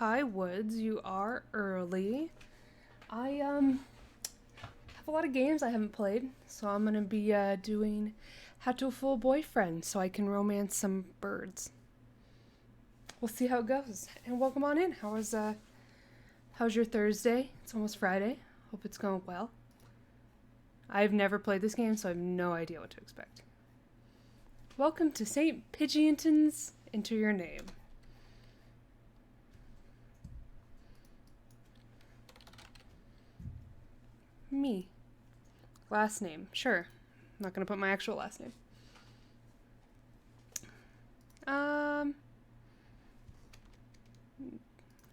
Hi, Woods. You are early. I have a lot of games I haven't played, so I'm gonna be doing Hatoful Boyfriend so I can romance some birds. We'll see how it goes. And welcome on in. How's your Thursday? It's almost Friday. Hope it's going well. I've never played this game, so I have no idea what to expect. Welcome to St. Pidgeonton's Enter Your Name. Me. Last name. Sure. I'm not going to put my actual last name.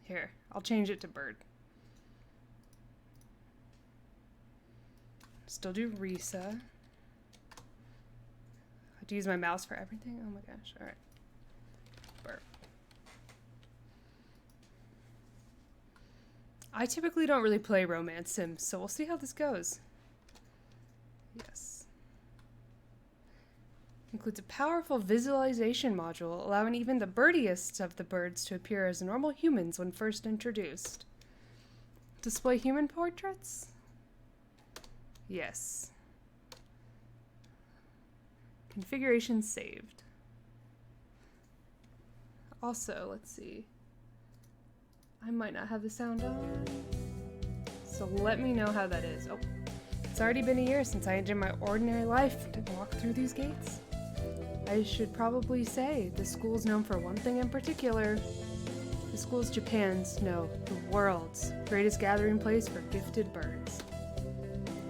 Here. I'll change it to bird. Still do Risa. I have to use my mouse for everything? Oh my gosh. Alright. Bird. I typically don't really play romance sims, so we'll see how this goes. Yes. Includes a powerful visualization module, allowing even the birdiest of the birds to appear as normal humans when first introduced. Display human portraits? Yes. Configuration saved. Also, let's see. I might not have the sound on. So let me know how that is. Oh, it's already been a year since I ended my ordinary life to walk through these gates. I should probably say the school's known for one thing in particular. The school's Japan's, no, the world's greatest gathering place for gifted birds.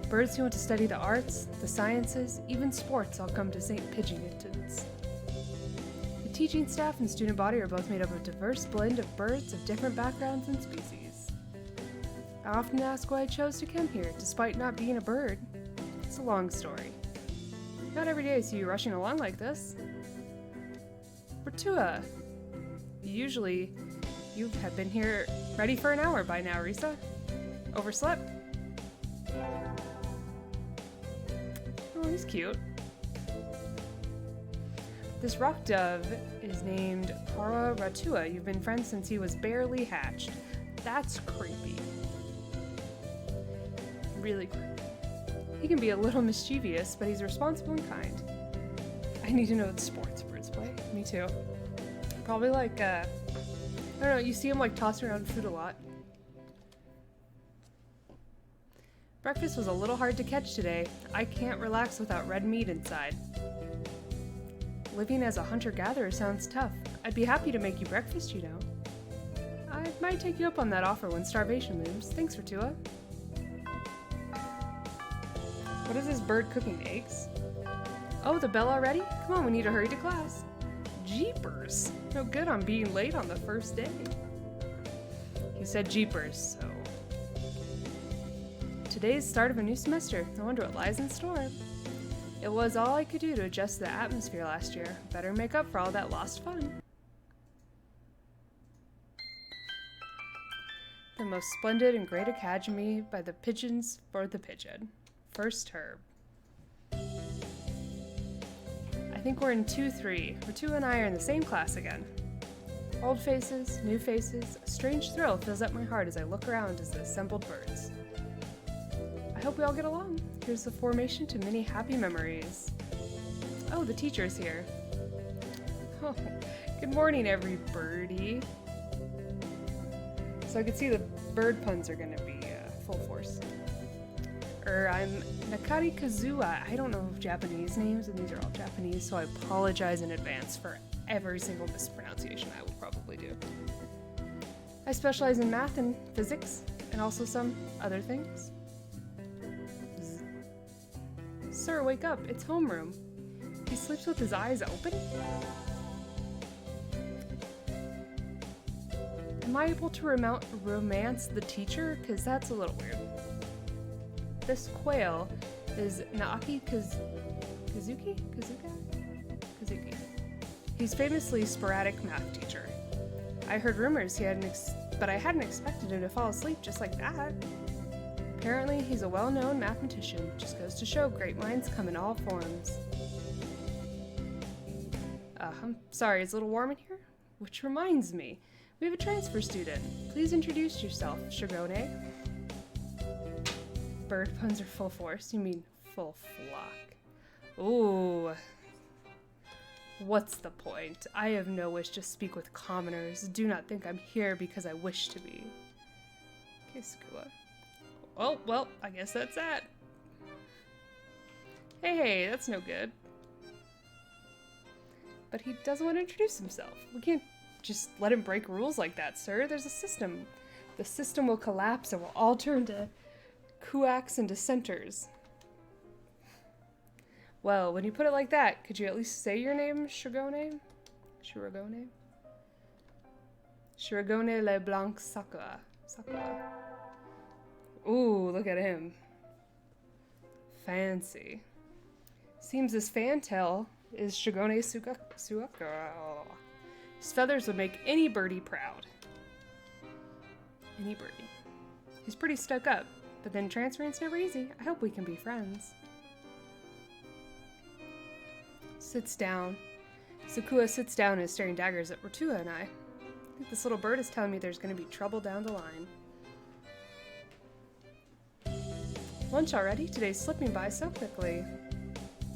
Birds who want to study the arts, the sciences, even sports all come to St. Pidgeonton's. The teaching staff and student body are both made up of a diverse blend of birds of different backgrounds and species. I often ask why I chose to come here, despite not being a bird. It's a long story. Not every day I see you rushing along like this. Ratua. Usually, you have been here ready for an hour by now, Risa. Overslept? Oh, he's cute. This rock dove is named Para Ratua. You've been friends since he was barely hatched. That's creepy. Really creepy. He can be a little mischievous, but he's responsible and kind. I need to know what sports birds play. Me too. Probably like, I don't know, you see him like tossing around food a lot. Breakfast was a little hard to catch today. I can't relax without red meat inside. Living as a hunter-gatherer sounds tough. I'd be happy to make you breakfast, you know. I might take you up on that offer when starvation looms. Thanks, Ratua. What is this bird cooking? Eggs? Oh, the bell already? Come on, we need to hurry to class. Jeepers! No good on being late on the first day. He said jeepers, so... Today's start of a new semester. I wonder what lies in store. It was all I could do to adjust to the atmosphere last year. Better make up for all that lost fun. The most splendid and great academy by the pigeons for the pigeon. First herb. I think we're in 2-3. Ratua and I are in the same class again. Old faces, new faces, a strange thrill fills up my heart as I look around as the assembled birds. I hope we all get along. Here's the formation to many happy memories. Oh, the teacher's here. Oh, good morning, every birdie. So I could see the bird puns are going to be full force. I'm Nakari Kazuaki. I don't know Japanese names, and these are all Japanese, so I apologize in advance for every single mispronunciation I will probably do. I specialize in math and physics, and also some other things. Sir, wake up. It's homeroom. He sleeps with his eyes open? Am I able to romance the teacher? Because that's a little weird. This quail is Nanaki Kazuki? He's famously sporadic math teacher. I heard rumors but I hadn't expected him to fall asleep just like that. Apparently, he's a well-known mathematician. Just goes to show great minds come in all forms. I'm sorry, it's a little warm in here? Which reminds me, We have a transfer student. Please introduce yourself, Shigone. Bird puns are full force. You mean full flock. Ooh. What's the point? I have no wish to speak with commoners. Do not think I'm here because I wish to be. Okay, Sakura. Oh, well, I guess that's that. Hey, that's no good. But he doesn't want to introduce himself. We can't just let him break rules like that, sir. There's a system. The system will collapse and we'll all turn to kuaks and dissenters. Well, when you put it like that, could you at least say your name, Shirogane? Shirogane? Shirogane LeBlanc Sakura. Sakura. Ooh, look at him. Fancy. Seems this fantail is Shigone Suakura. His feathers would make any birdie proud. Any birdie. He's pretty stuck up, but then transferring's never easy. I hope we can be friends. Sits down. Sakura sits down and is staring daggers at Rotua and I think this little bird is telling me there's going to be trouble down the line. Lunch already? Today's slipping by so quickly.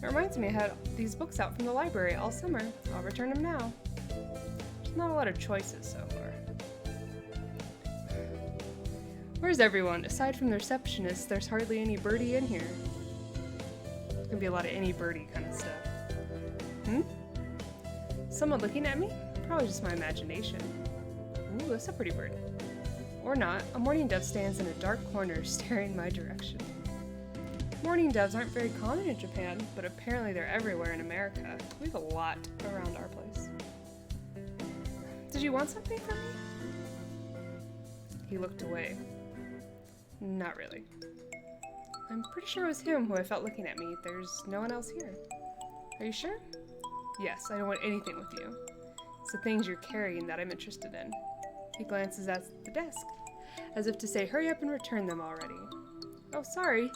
It reminds me I had these books out from the library all summer. I'll return them now. There's not a lot of choices so far. Where's everyone? Aside from the receptionist, there's hardly any birdie in here. There's gonna be a lot of any birdie kind of stuff. Someone looking at me? Probably just my imagination. Ooh, that's a pretty bird. Or not. A mourning dove stands in a dark corner staring my direction. Mourning doves aren't very common in Japan, but apparently they're everywhere in America. We have a lot around our place. Did you want something from me? He looked away. Not really. I'm pretty sure it was him who I felt looking at me. There's no one else here. Are you sure? Yes, I don't want anything with you. It's the things you're carrying that I'm interested in. He glances at the desk, as if to say, hurry up and return them already. Oh, sorry.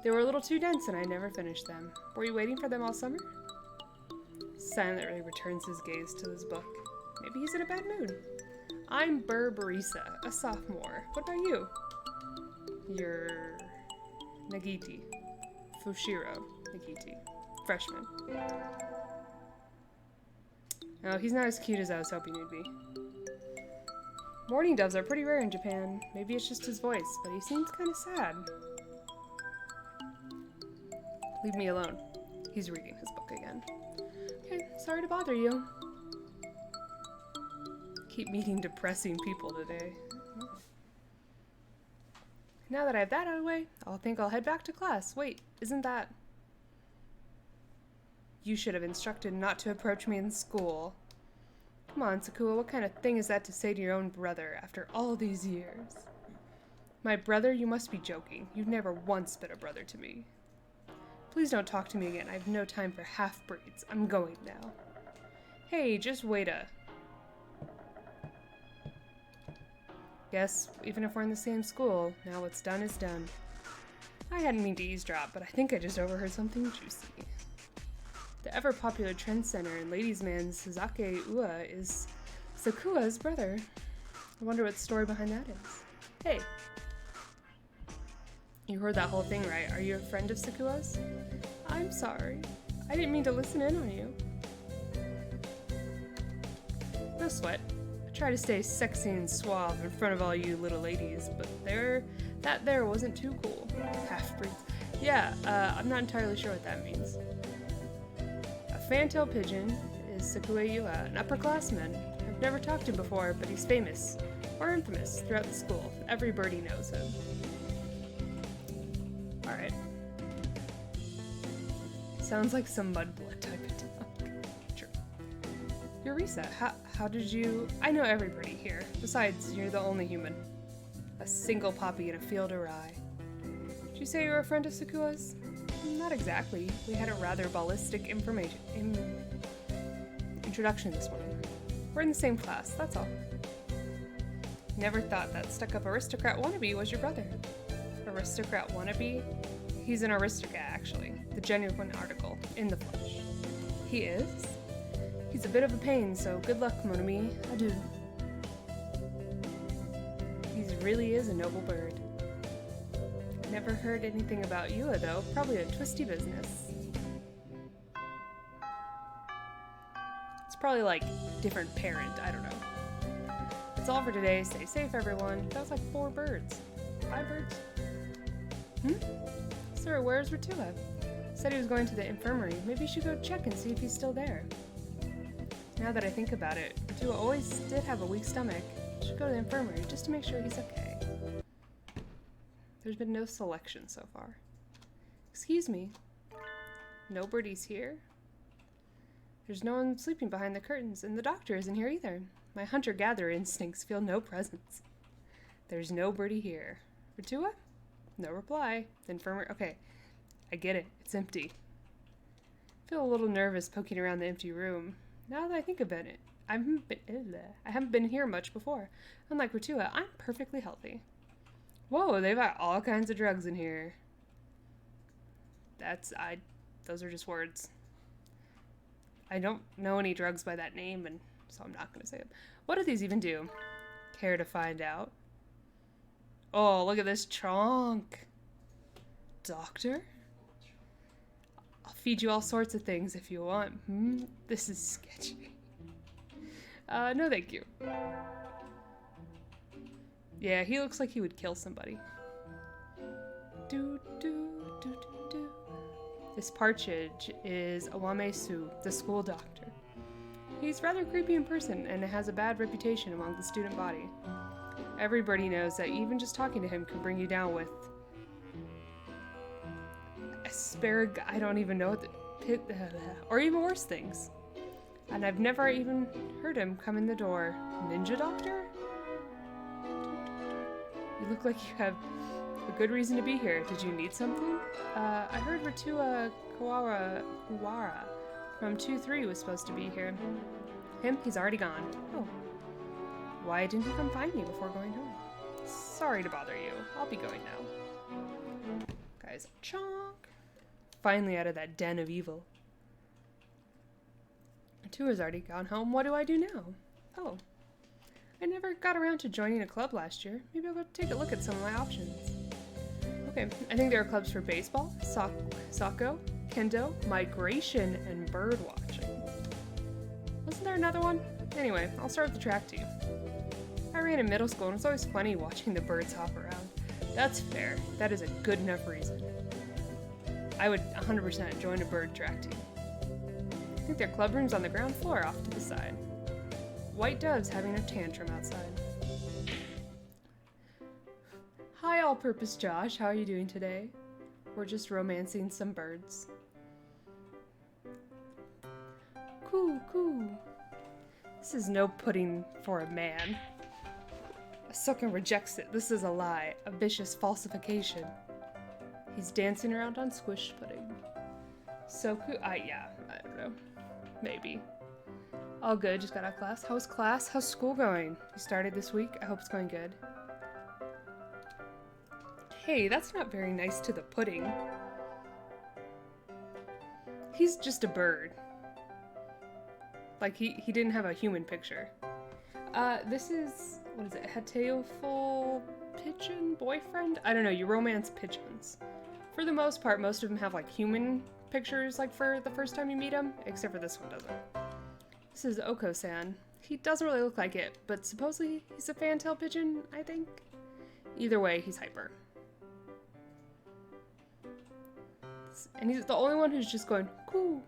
They were a little too dense and I never finished them. Were you waiting for them all summer? Silently returns his gaze to his book. Maybe he's in a bad mood. I'm Barbarisa, a sophomore. What about you? You're Nagiti. Fushiro Nagiti. Freshman. Oh, he's not as cute as I was hoping he'd be. Mourning doves are pretty rare in Japan. Maybe it's just his voice, but he seems kind of sad. Leave me alone. He's reading his book again. Okay, sorry to bother you. Keep meeting depressing people today. Now that I have that out of the way, I'll think I'll head back to class. Wait, isn't that... You should have instructed not to approach me in school. Come on, Sakura, what kind of thing is that to say to your own brother after all these years? My brother? You must be joking. You've never once been a brother to me. Please don't talk to me again. I have no time for half-breeds. I'm going now. Hey, just wait a... Guess, even if we're in the same school, now what's done is done. I hadn't mean to eavesdrop, but I think I just overheard something juicy. The ever-popular trend center and ladies' man Suzake Ua is Sakura's brother. I wonder what the story behind that is. Hey. You heard that whole thing, right? Are you a friend of Sakura's? I'm sorry. I didn't mean to listen in on you. No sweat. I try to stay sexy and suave in front of all you little ladies, but that there wasn't too cool. Half-breeds. Yeah, I'm not entirely sure what that means. Fantail pigeon is Sakura Ua, an upperclassman. I've never talked to him before, but he's famous, or infamous, throughout the school. Every birdie knows him. Alright. Sounds like some mudblood type of talk. True. Eureka, how did you... I know every birdie here. Besides, you're the only human. A single poppy in a field of rye. Did you say you were a friend of Sakura's? Not exactly. We had a rather ballistic introduction this morning. We're in the same class, that's all. Never thought that stuck-up aristocrat wannabe was your brother. Aristocrat wannabe? He's an aristocrat, actually. The genuine article, in the flesh. He is? He's a bit of a pain, so good luck, mon ami. Adieu. really is a noble bird. Never heard anything about Yua though. Probably a twisty business. It's probably like different parent. I don't know. That's all for today. Stay safe, everyone. That was like 4 birds. 5 birds? Sir, where's Ratua? Said he was going to the infirmary. Maybe you should go check and see if he's still there. Now that I think about it, Ratua always did have a weak stomach. You should go to the infirmary just to make sure he's okay. There's been no selection so far. Excuse me. No birdies here. There's no one sleeping behind the curtains, and the doctor isn't here either. My hunter-gatherer instincts feel no presence. There's no birdie here. Ratua? No reply. The infirmary. Okay. I get it. It's empty. I feel a little nervous poking around the empty room. Now that I think about it, I haven't been here much before. Unlike Ratua, I'm perfectly healthy. Whoa, they've got all kinds of drugs in here. Those are just words. I don't know any drugs by that name, and so I'm not going to say it. What do these even do? Care to find out? Oh, look at this trunk. Doctor? I'll feed you all sorts of things if you want. This is sketchy. No thank you. Yeah, he looks like he would kill somebody. This partridge is Awamesu, the school doctor. He's rather creepy in person and has a bad reputation among the student body. Everybody knows that even just talking to him can bring you down with I don't even know what or even worse things. And I've never even heard him come in the door. Ninja doctor? You look like you have a good reason to be here. Did you need something? I heard Ratua Kuwara from 2-3 was supposed to be here. He's already gone. Oh. Why didn't you come find me before going home? Sorry to bother you. I'll be going now. Guys, chonk. Finally out of that den of evil. Ratua's already gone home. What do I do now? Oh. I never got around to joining a club last year. Maybe I'll go take a look at some of my options. Okay, I think there are clubs for baseball, soccer, kendo, migration, and bird watching. Wasn't there another one? Anyway, I'll start with the track team. I ran in middle school and it's always funny watching the birds hop around. That's fair. That is a good enough reason. I would 100% join a bird track team. I think their club room's on the ground floor off to the side. White dove's having a tantrum outside. Hi, all-purpose Josh. How are you doing today? We're just romancing some birds. Cool. This is no pudding for a man. Asuka rejects it. This is a lie. A vicious falsification. He's dancing around on squish pudding. So cool. Yeah, I don't know. Maybe. All good. Just got out of class. How's class? How's school going? You started this week? I hope it's going good. Hey, that's not very nice to the pudding. He's just a bird. Like, he didn't have a human picture. This is, what is it, Hatoful Boyfriend? I don't know, you romance pigeons. For the most part, most of them have, like, human pictures, like, for the first time you meet them, except for this one doesn't. This is Oko-san. He doesn't really look like it, but supposedly he's a fantail pigeon, I think. Either way, he's hyper. And he's the only one who's just going, cool.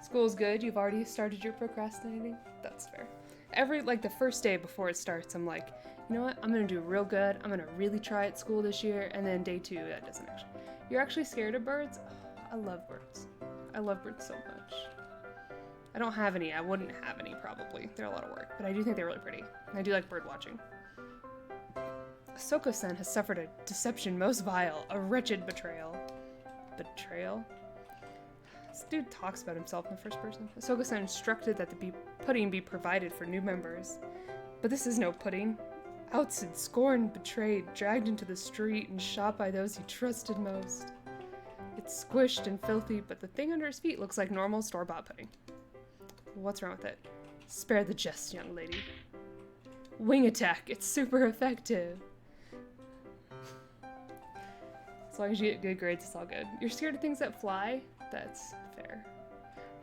School's good, you've already started your procrastinating? That's fair. The first day before it starts, I'm like, you know what, I'm gonna do real good, I'm gonna really try at school this year, and then day 2, that doesn't actually. You're actually scared of birds? Oh, I love birds. I love birds so much. I don't have any, I wouldn't have any probably. They're a lot of work, but I do think they're really pretty. And I do like bird watching. Ahsoka-san has suffered a deception most vile, a wretched betrayal. Betrayal? This dude talks about himself in the first person. Ahsoka-san instructed that the pudding be provided for new members. But this is no pudding. Outside, scorned, betrayed, dragged into the street, and shot by those he trusted most. It's squished and filthy, but the thing under his feet looks like normal store-bought pudding. What's wrong with it? Spare the jest, young lady. Wing attack, it's super effective. As long as you get good grades, it's all good. You're scared of things that fly? That's fair.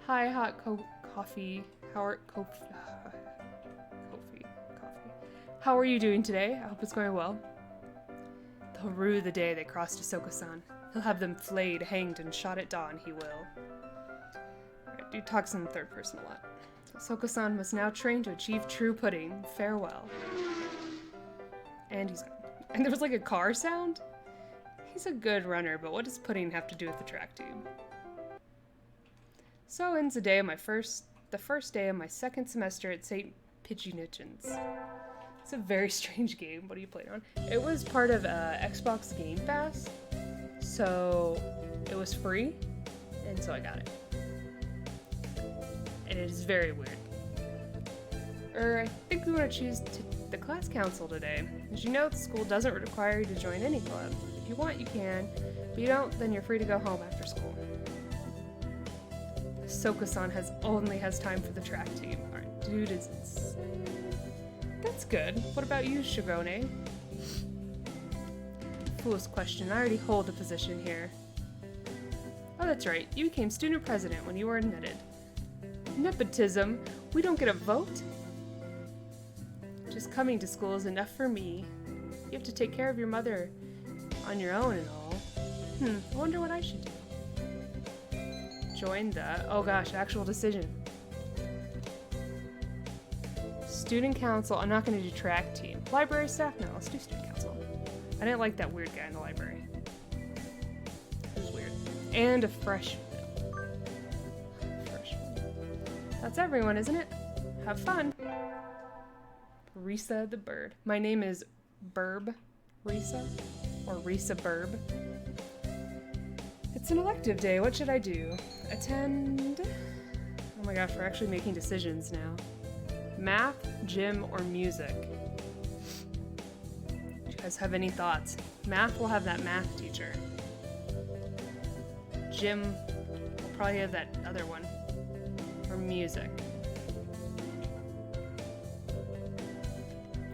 Hi, hot coffee. Coffee. How are you doing today? I hope it's going well. They'll rue the day they crossed Ahsoka-san. He'll have them flayed, hanged, and shot at dawn, he will. Alright, dude talks in the third person a lot. Ahsoka-san must now train to achieve true pudding. Farewell. And he's gone. And there was like a car sound? He's a good runner, but what does pudding have to do with the track team? So ends the day of the first day of my second semester at St. Pidgeot's. It's a very strange game. What are you playing on? It was part of Xbox Game Pass, so it was free, and so I got it. And it is very weird. I think we want to choose the class council today. As you know, the school doesn't require you to join any club. If you want, you can. If you don't, then you're free to go home after school. Ahsoka-san only has time for the track team. Alright, dude is insane. That's good. What about you, Shigrone? Foolish question. I already hold a position here. Oh, that's right. You became student president when you were admitted. Nepotism? We don't get a vote? Just coming to school is enough for me. You have to take care of your mother on your own and all. I wonder what I should do. Join the... Oh gosh, actual decision. Student council. I'm not going to do track team. Library staff? No, let's do student council. I didn't like that weird guy in the library. He was weird. And a freshman. That's everyone, isn't it? Have fun. Risa the bird. My name is Burb Risa, or Risa Burb. It's an elective day. What should I do? Attend? Oh my gosh, we're actually making decisions now. Math, gym, or music? Do you guys have any thoughts? Math will have that math teacher. Gym will probably have that other one. Or music.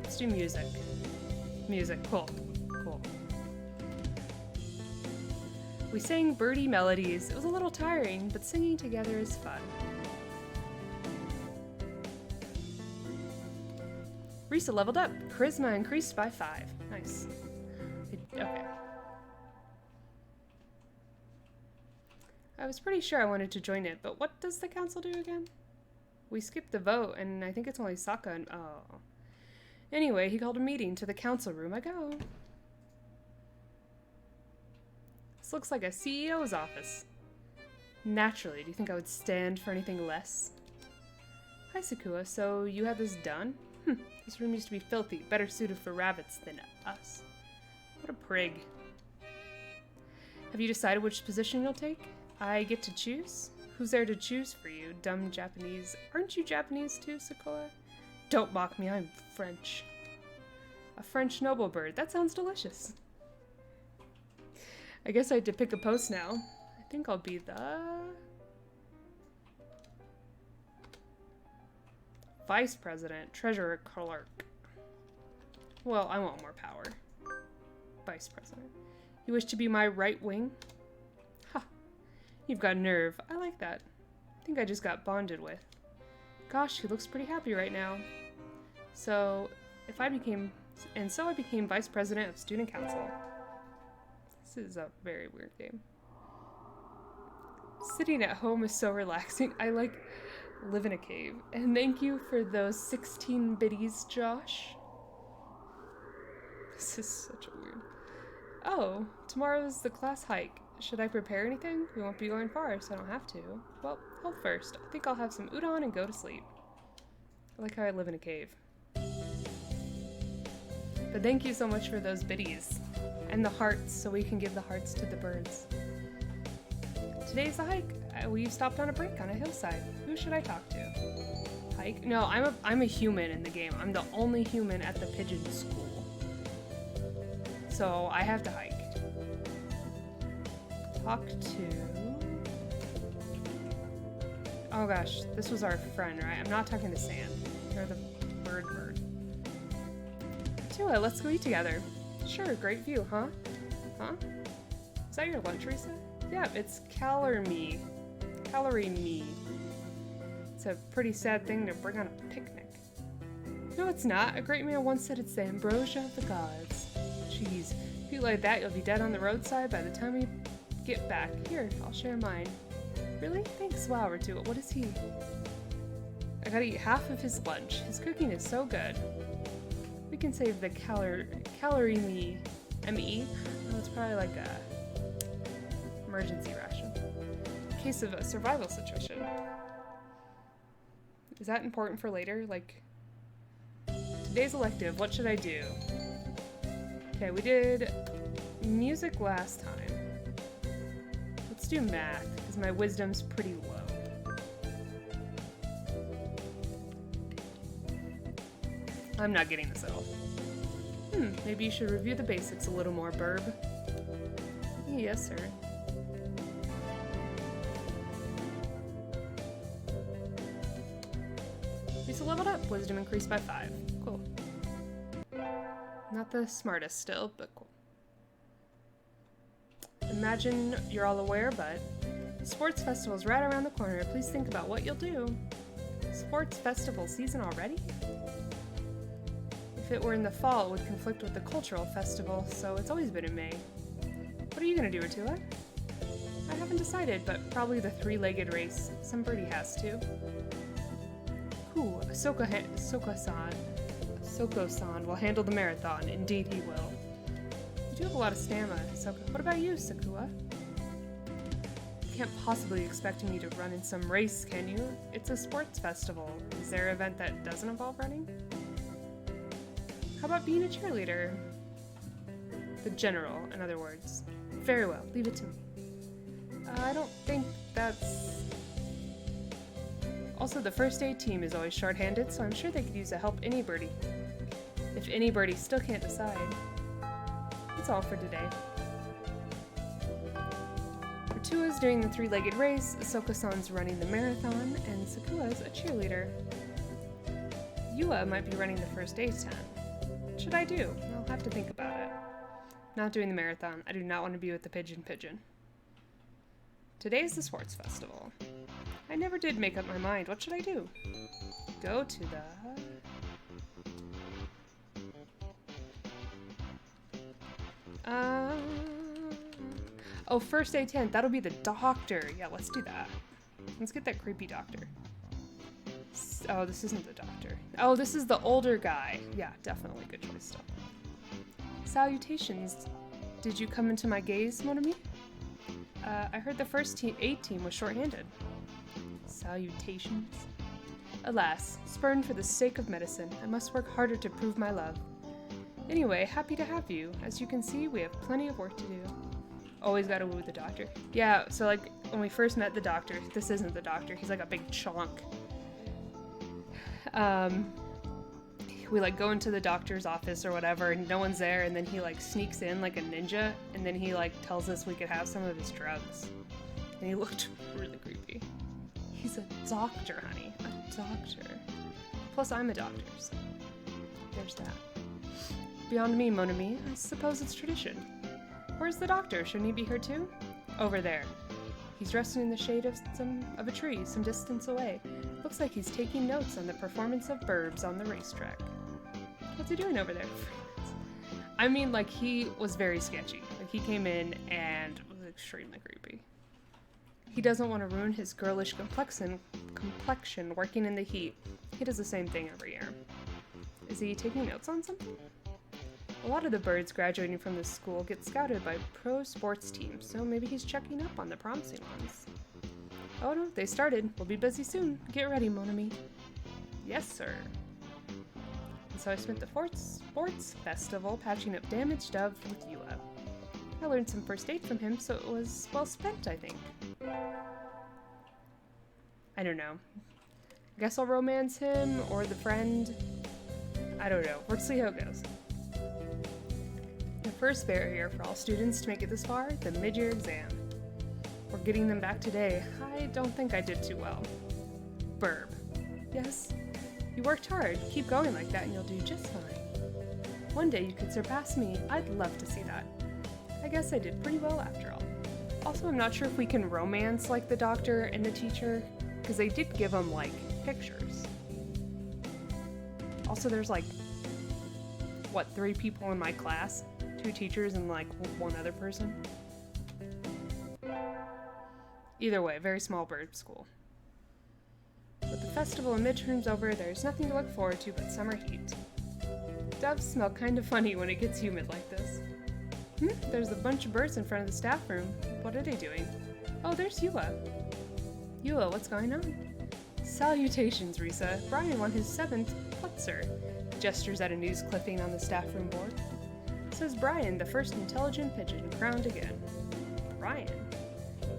Let's do music. Music, cool. Cool. We sang birdie melodies. It was a little tiring, but singing together is fun. Risa leveled up. Charisma increased by 5. Nice. Okay. I was pretty sure I wanted to join it, but what does the council do again? We skipped the vote, and I think it's only Sokka and... Oh. Anyway, he called a meeting. To the council room I go. This looks like a CEO's office. Naturally, do you think I would stand for anything less? Hi, Sakua. So, you had this done? This room used to be filthy, better suited for rabbits than us. What a prig. Have you decided which position you'll take? I get to choose? Who's there to choose for you, dumb Japanese? Aren't you Japanese too, Sakura? Don't mock me, I'm French. A French noble bird. That sounds delicious. I guess I had to pick a post now. I think I'll be the... Vice President, Treasurer, Clerk. Well, I want more power. Vice President. You wish to be my right wing? Ha! You've got nerve. I like that. I think I just got bonded with. Gosh, he looks pretty happy right now. So, I became Vice President of Student Council. This is a very weird game. Sitting at home is so relaxing. I live in a cave. And thank you for those 16 biddies, Josh. This is such a weird... Oh, tomorrow's the class hike. Should I prepare anything? We won't be going far, so I don't have to. Well, health first. I think I'll have some udon and go to sleep. I like how I live in a cave. But thank you so much for those biddies. And the hearts, so we can give the hearts to the birds. Today's the hike. We stopped on a break on a hillside. Who should I talk to? Hike? No, I'm a human in the game. I'm the only human at the pigeon school. So I have to hike. Talk to... Oh gosh, this was our friend, right? I'm not talking to Sam. Or the bird. Tua, let's go eat together. Sure, great view, huh? Huh? Is that your lunch, Risa? Yeah, it's Calorie Me. Calorie Me. It's a pretty sad thing to bring on a picnic. No, it's not. A great man once said it's the ambrosia of the gods. Jeez, if you like that, you'll be dead on the roadside by the time you get back. Here, I'll share mine. Really? Thanks. Wow, Ritu. What is he? I gotta eat half of his lunch. His cooking is so good. We can save the calorie me. M-E? Oh, it's probably like a emergency ration. In case of a survival situation. Is that important for later? Like, today's elective, what should I do? Okay, we did music last time. Let's do math, because my wisdom's pretty low. I'm not getting this at all. Maybe you should review the basics a little more, Burb. Yes, sir. Lisa leveled up. Wisdom increased by 5. Cool. Not the smartest still, but cool. Imagine you're all aware, but the sports festival's right around the corner. Please think about what you'll do. Sports festival season already? If it were in the fall, it would conflict with the cultural festival, so it's always been in May. What are you gonna do, Ritua? I haven't decided, but probably the 3-legged race. Somebody has to. Cool, Soko-san will handle the marathon. Indeed he will. You do have a lot of stamina, Soko. What about you, Sakua? You can't possibly expect me to run in some race, can you? It's a sports festival. Is there an event that doesn't involve running? How about being a cheerleader? The general, in other words. Very well, leave it to me. I don't think that's... Also, the first aid team is always short-handed, so I'm sure they could use a help anybody. If anybody still can't decide. That's all for today. Ritua's doing the 3-legged race, Ahsoka-san's running the marathon, and Sakua's a cheerleader. Yua might be running the first aid tent. What should I do? I'll have to think about it. Not doing the marathon. I do not want to be with the pigeon. Today's the sports festival. I never did make up my mind. What should I do? Go to the... Oh, first aid tent. That'll be the doctor. Yeah, let's do that. Let's get that creepy doctor. Oh, this isn't the doctor. Oh, this is the older guy. Yeah, definitely good choice still. Salutations. Did you come into my gaze, mon ami? I heard the first aid team was short-handed. Salutations. Alas, spurned for the sake of medicine, I must work harder to prove my love. Anyway, happy to have you. As you can see, we have plenty of work to do. Always gotta woo the doctor. Yeah, so like, when we first met the doctor, this isn't the doctor, he's like a big chonk. We like go into the doctor's office or whatever and no one's there, and then he like sneaks in like a ninja, and then he like tells us we could have some of his drugs. And he looked really creepy. He's a doctor, honey. A doctor. Plus I'm a doctor, so there's that. Beyond me, mon ami, I suppose it's tradition. Where's the doctor? Shouldn't he be here too? Over there. He's resting in the shade of a tree some distance away. Looks like he's taking notes on the performance of burbs on the racetrack. What's he doing over there? I mean, like, he was very sketchy. Like, he came in and was extremely creepy. He doesn't want to ruin his girlish complexion working in the heat. He does the same thing every year. Is he taking notes on something? A lot of the birds graduating from this school get scouted by pro sports teams, so maybe he's checking up on the promising ones. Oh no, they started. We'll be busy soon. Get ready, mon ami. Yes, sir. And so I spent the sports festival patching up damaged Dove with Yua. I learned some first aid from him, so it was well spent, I think. I don't know. I guess I'll romance him, or the friend. I don't know. We'll see how it goes. The first barrier for all students to make it this far, the mid-year exam. We're getting them back today. I don't think I did too well. Burb. Yes? You worked hard. Keep going like that and you'll do just fine. One day you could surpass me. I'd love to see that. I guess I did pretty well after all. Also, I'm not sure if we can romance like the doctor and the teacher, because they did give them like pictures. Also, there's like, what, 3 people in my class? 2 teachers and like 1 other person? Either way, very small bird school. With the festival and midterms over, there's nothing to look forward to but summer heat. Doves smell kind of funny when it gets humid like this. There's a bunch of birds in front of the staff room. What are they doing? Oh, there's Yua. Yua, what's going on? Salutations, Risa. Brian won his 7th Pulitzer. Gestures at a news clipping on the staff room board. Says Brian, the first intelligent pigeon, crowned again. Brian?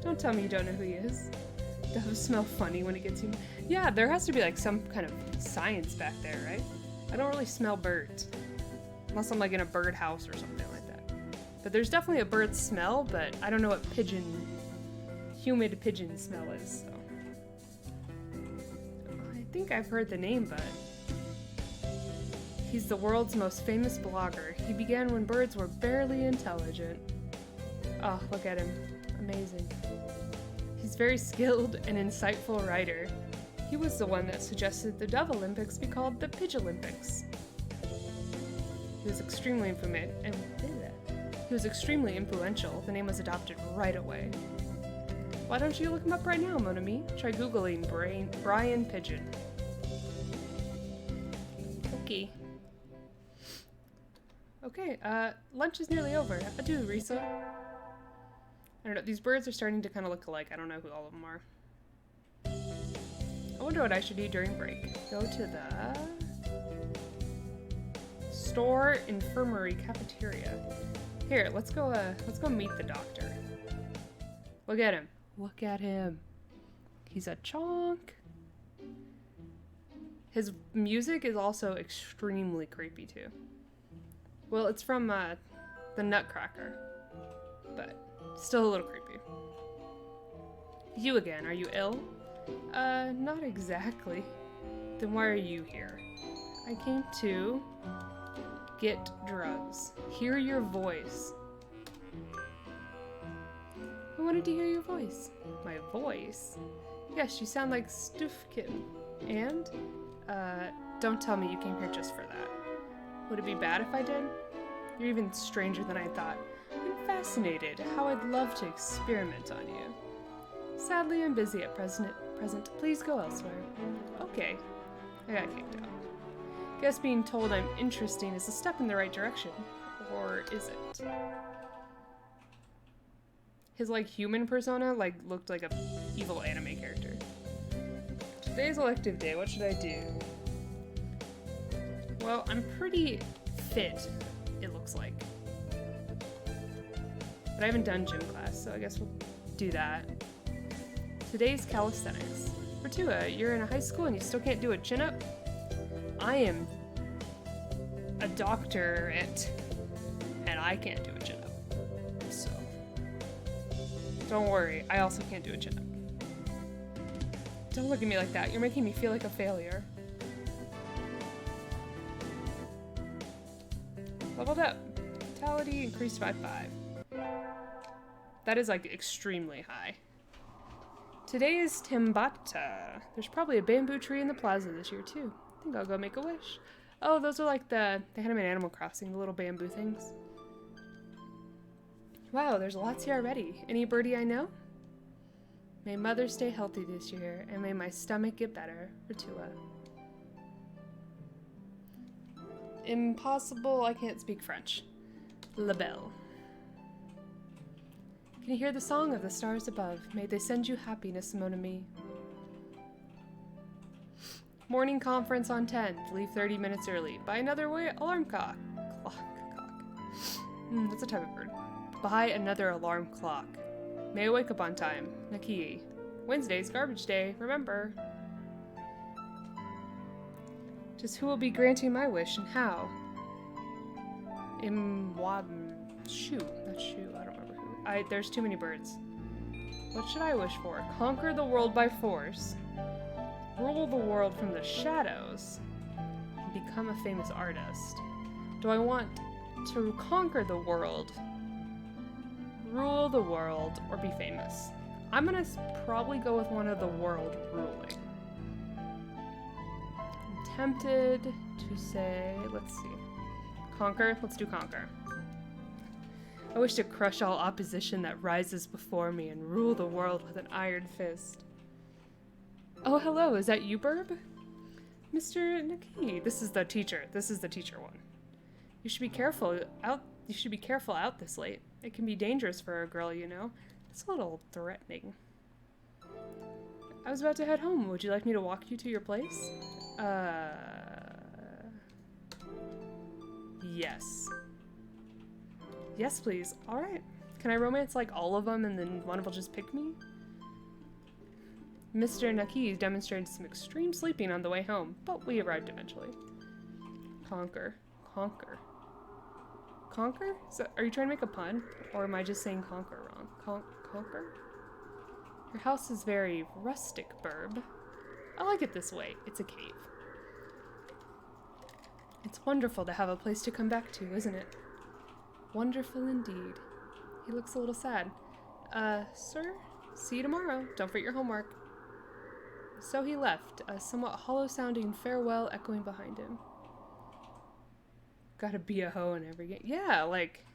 Don't tell me you don't know who he is. Doves smell funny when it gets humid. Yeah, there has to be like some kind of science back there, right? I don't really smell birds. Unless I'm like in a bird house or something like that. But there's definitely a bird smell, but I don't know what humid pigeon smell is, so. I think I've heard the name, but he's the world's most famous blogger. He began when birds were barely intelligent. Oh, look at him. Amazing. He's very skilled and insightful writer. He was the one that suggested the Dove Olympics be called the Pidge Olympics. He was extremely influential. The name was adopted right away. Why don't you look him up right now, mon ami? Try Googling Brian Pigeon. Okay. Okay, lunch is nearly over. Adieu, Risa. I don't know, these birds are starting to kind of look alike. I don't know who all of them are. I wonder what I should do during break. Go to the store, infirmary, cafeteria. Here, let's go meet the doctor. Look at him. Look at him. He's a chonk. His music is also extremely creepy too. Well, it's from the Nutcracker, but still a little creepy. You again, are you ill? Not exactly. Then why are you here? I came to get drugs. Hear your voice. I wanted to hear your voice. My voice? Yes, you sound like Stoofkin. And? Don't tell me you came here just for that. Would it be bad if I did? You're even stranger than I thought. I'm fascinated. How I'd love to experiment on you. Sadly, I'm busy at present. Please go elsewhere. Okay. I got kicked out. Guess being told I'm interesting is a step in the right direction. Or is it? His, like, human persona, like, looked like a evil anime character. Today's elective day. What should I do? Well, I'm pretty fit, it looks like. But I haven't done gym class, so I guess we'll do that. Today's calisthenics. Fortua, you're in a high school and you still can't do a chin-up? I am a doctorate, and I can't do a chin-up. So, don't worry, I also can't do a chin-up. Don't look at me like that, you're making me feel like a failure. Leveled up. Vitality increased by 5. That is, like, extremely high. Today is Timbata. There's probably a bamboo tree in the plaza this year, too. I think I'll go make a wish. Oh, those are like they had them in Animal Crossing, the little bamboo things. Wow, there's lots here already. Any birdie I know? May mother stay healthy this year, and may my stomach get better. Fortua. Impossible, I can't speak French. La Belle. Can you hear the song of the stars above? May they send you happiness, mon ami. Morning conference on 10th. Leave 30 minutes early. Buy another alarm clock. That's a type of bird. Buy another alarm clock. May I wake up on time. Naki. Wednesday's garbage day. Remember. Just who will be granting my wish and how? Shoe. Not shoe. I don't remember who. There's too many birds. What should I wish for? Conquer the world by force. Rule the world from the shadows. And become a famous artist. Do I want to conquer the world? rule the world or be famous. I'm gonna probably go with one of the world ruling. I'm tempted to say, let's see, conquer. Let's do conquer. I wish to crush all opposition that rises before me and rule the world with an iron fist. Oh, hello, is that you, Burb? Mr. Nanaki, this is the teacher. This is the teacher one. You should be careful out this late. It can be dangerous for a girl, you know. It's a little threatening. I was about to head home. Would you like me to walk you to your place? Yes. Yes, please. All right. Can I romance like all of them and then one will just pick me? Mr. Nanaki demonstrated some extreme sleeping on the way home, but we arrived eventually. Conquer. Conquer. Conquer? So, are you trying to make a pun? Or am I just saying conquer wrong? Conquer? Your house is very rustic, Burb. I like it this way. It's a cave. It's wonderful to have a place to come back to, isn't it? Wonderful indeed. He looks a little sad. Sir? See you tomorrow. Don't forget your homework. So he left, a somewhat hollow-sounding farewell echoing behind him. Gotta be a hoe in every game. Yeah, like,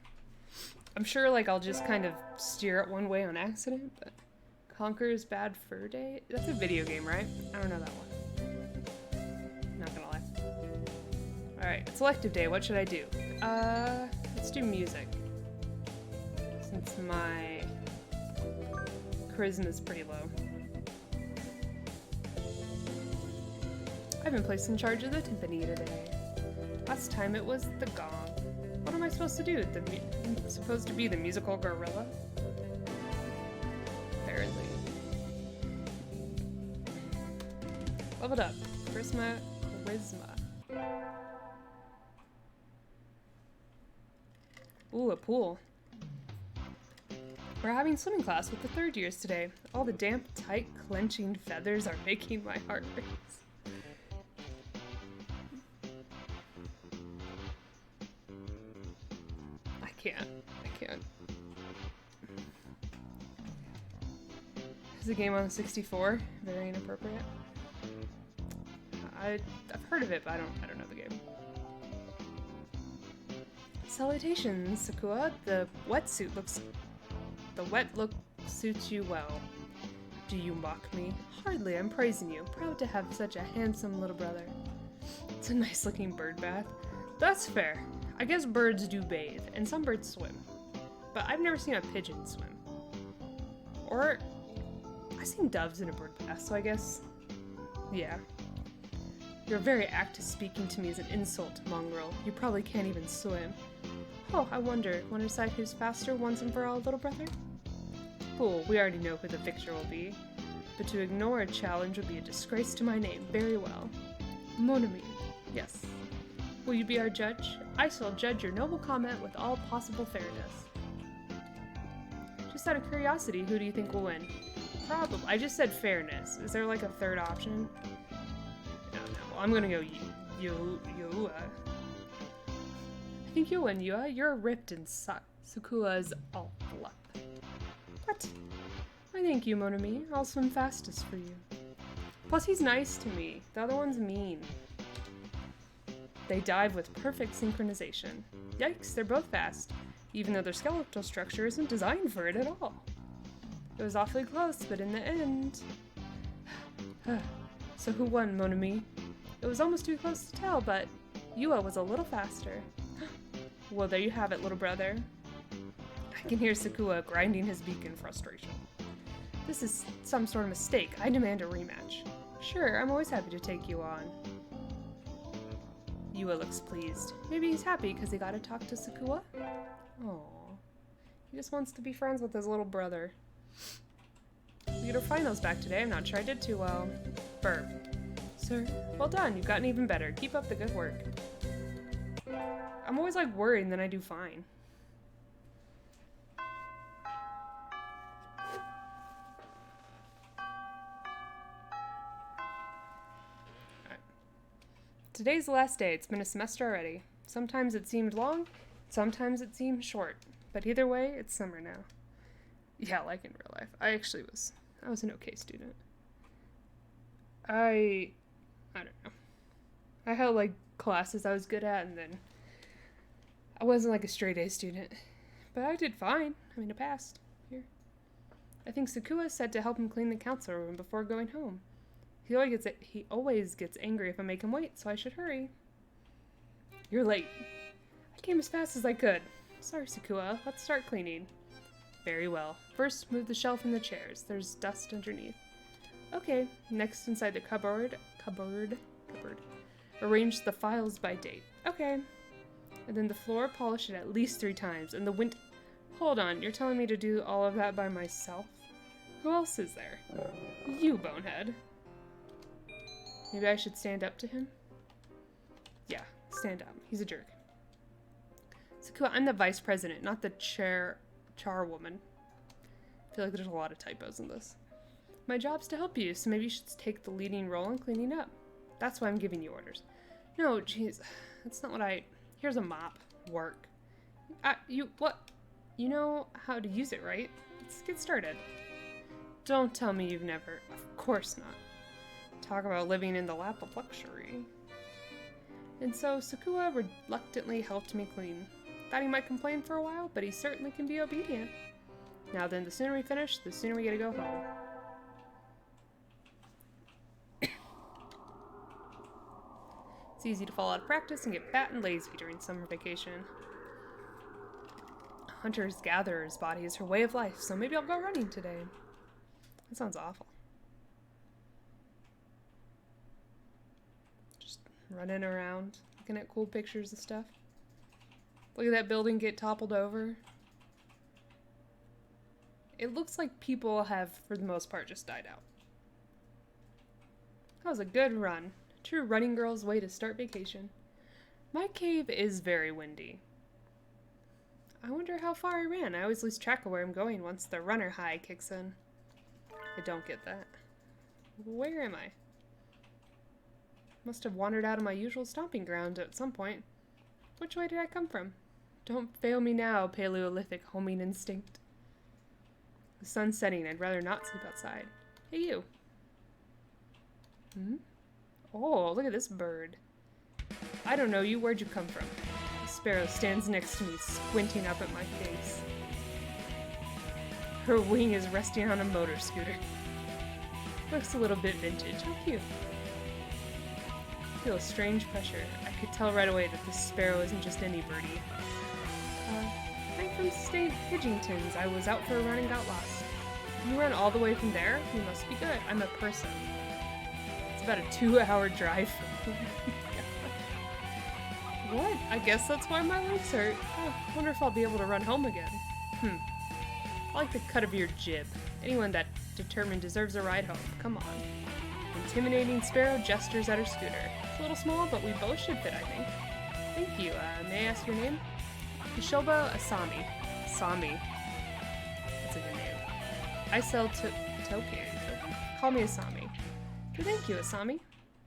I'm sure, like, I'll just kind of steer it one way on accident, but Conquer's Bad Fur Day? That's a video game, right? I don't know that one. Not gonna lie. Alright, it's elective day. What should I do? Let's do music. Since my charisma's pretty low. I've been placed in charge of the timpani today. Last time it was the gong. What am I supposed to do? I'm supposed to be the musical gorilla? Apparently. Leveled up. Charisma. Ooh, a pool. We're having swimming class with the third years today. All the damp, tight, clenching feathers are making my heart race. I can't. It's a game on the 64. Very inappropriate. I've heard of it, but I don't know the game. Salutations, Sakua. The wet look suits you well. Do you mock me? Hardly, I'm praising you. Proud to have such a handsome little brother. It's a nice looking bird bath. That's fair. I guess birds do bathe, and some birds swim. But I've never seen a pigeon swim. Or, I've seen doves in a bird bath, so I guess, yeah. Your very act of speaking to me is an insult, mongrel. You probably can't even swim. Oh, I wonder, want to decide who's faster once and for all, little brother? Fool, we already know who the victor will be. But to ignore a challenge would be a disgrace to my name. Very well. Mon ami. Yes. Will you be our judge? I shall judge your noble comment with all possible fairness. Just out of curiosity, who do you think will win? Probably. I just said fairness. Is there like a third option? No. I'm gonna go Yua. I think you'll win, Yua. You're ripped and Sakua's all fluff. What? I thank you, mon ami. I'll swim fastest for you. Plus, he's nice to me. The other one's mean. They dive with perfect synchronization. Yikes, they're both fast, even though their skeletal structure isn't designed for it at all. It was awfully close, but in the end... So who won, mon ami? It was almost too close to tell, but Yua was a little faster. Well, there you have it, little brother. I can hear Sakua grinding his beak in frustration. This is some sort of mistake. I demand a rematch. Sure, I'm always happy to take you on. Yua looks pleased. Maybe he's happy because he got to talk to Sakua? Aww. He just wants to be friends with his little brother. We get our finals back today. I'm not sure I did too well. Burp. Sir, well done. You've gotten even better. Keep up the good work. I'm always like worried and then I do fine. Today's the last day. It's been a semester already. Sometimes it seemed long, sometimes it seemed short. But either way, it's summer now. Yeah, like in real life. I was an okay student. I don't know. I had like classes I was good at, and then I wasn't like a straight A student. But I did fine. I mean, I passed. Here. I think Sakua said to help him clean the council room before going home. He always gets angry if I make him wait, so I should hurry. You're late. I came as fast as I could. Sorry, Sakua. Let's start cleaning. Very well. First, move the shelf and the chairs. There's dust underneath. Okay. Next, inside the cupboard. Arrange the files by date. Okay. And then the floor, polish it at least 3 times. And the wind... Hold on, you're telling me to do all of that by myself? Who else is there? You, bonehead. Maybe I should stand up to him? Yeah, stand up. He's a jerk. Sakua, I'm the vice president, not the charwoman. I feel like there's a lot of typos in this. My job's to help you, so maybe you should take the leading role in cleaning up. That's why I'm giving you orders. No, jeez. That's not what I... Here's a mop. Work. What? You know how to use it, right? Let's get started. Don't tell me you've never... Of course not. Talk about living in the lap of luxury. And so Sakua reluctantly helped me clean. Thought he might complain for a while, but he certainly can be obedient. Now then, the sooner we finish, the sooner we get to go home. It's easy to fall out of practice and get fat and lazy during summer vacation. Hunters-gatherers' body is her way of life, so maybe I'll go running today. That sounds awful. Just running around, looking at cool pictures of stuff. Look at that building get toppled over. It looks like people have, for the most part, just died out. That was a good run. True running girl's way to start vacation. My cave is very windy. I wonder how far I ran. I always lose track of where I'm going once the runner high kicks in. I don't get that. Where am I? Must have wandered out of my usual stomping ground at some point. Which way did I come from? Don't fail me now, Paleolithic homing instinct. The sun's setting. I'd rather not sleep outside. Hey, you. Hmm? Oh, look at this bird. I don't know you. Where'd you come from? The sparrow stands next to me, squinting up at my face. Her wing is resting on a motor scooter. Looks a little bit vintage. How cute. I feel a strange pressure. I could tell right away that this sparrow isn't just any birdie. I'm from St. Hidgington's. I was out for a run and got lost. You run all the way from there? You must be good. I'm a person. It's about a 2-hour drive from here. What? I guess that's why my legs hurt. Oh, wonder if I'll be able to run home again. I like the cut of your jib. Anyone that determined deserves a ride home. Come on. Intimidating sparrow gestures at her scooter. It's a little small, but we both should fit, I think. Thank you. May I ask your name? Kishoba Asami. Asami. That's a good name. I sell Tokyo. Call me Asami. Thank you, Asami. Is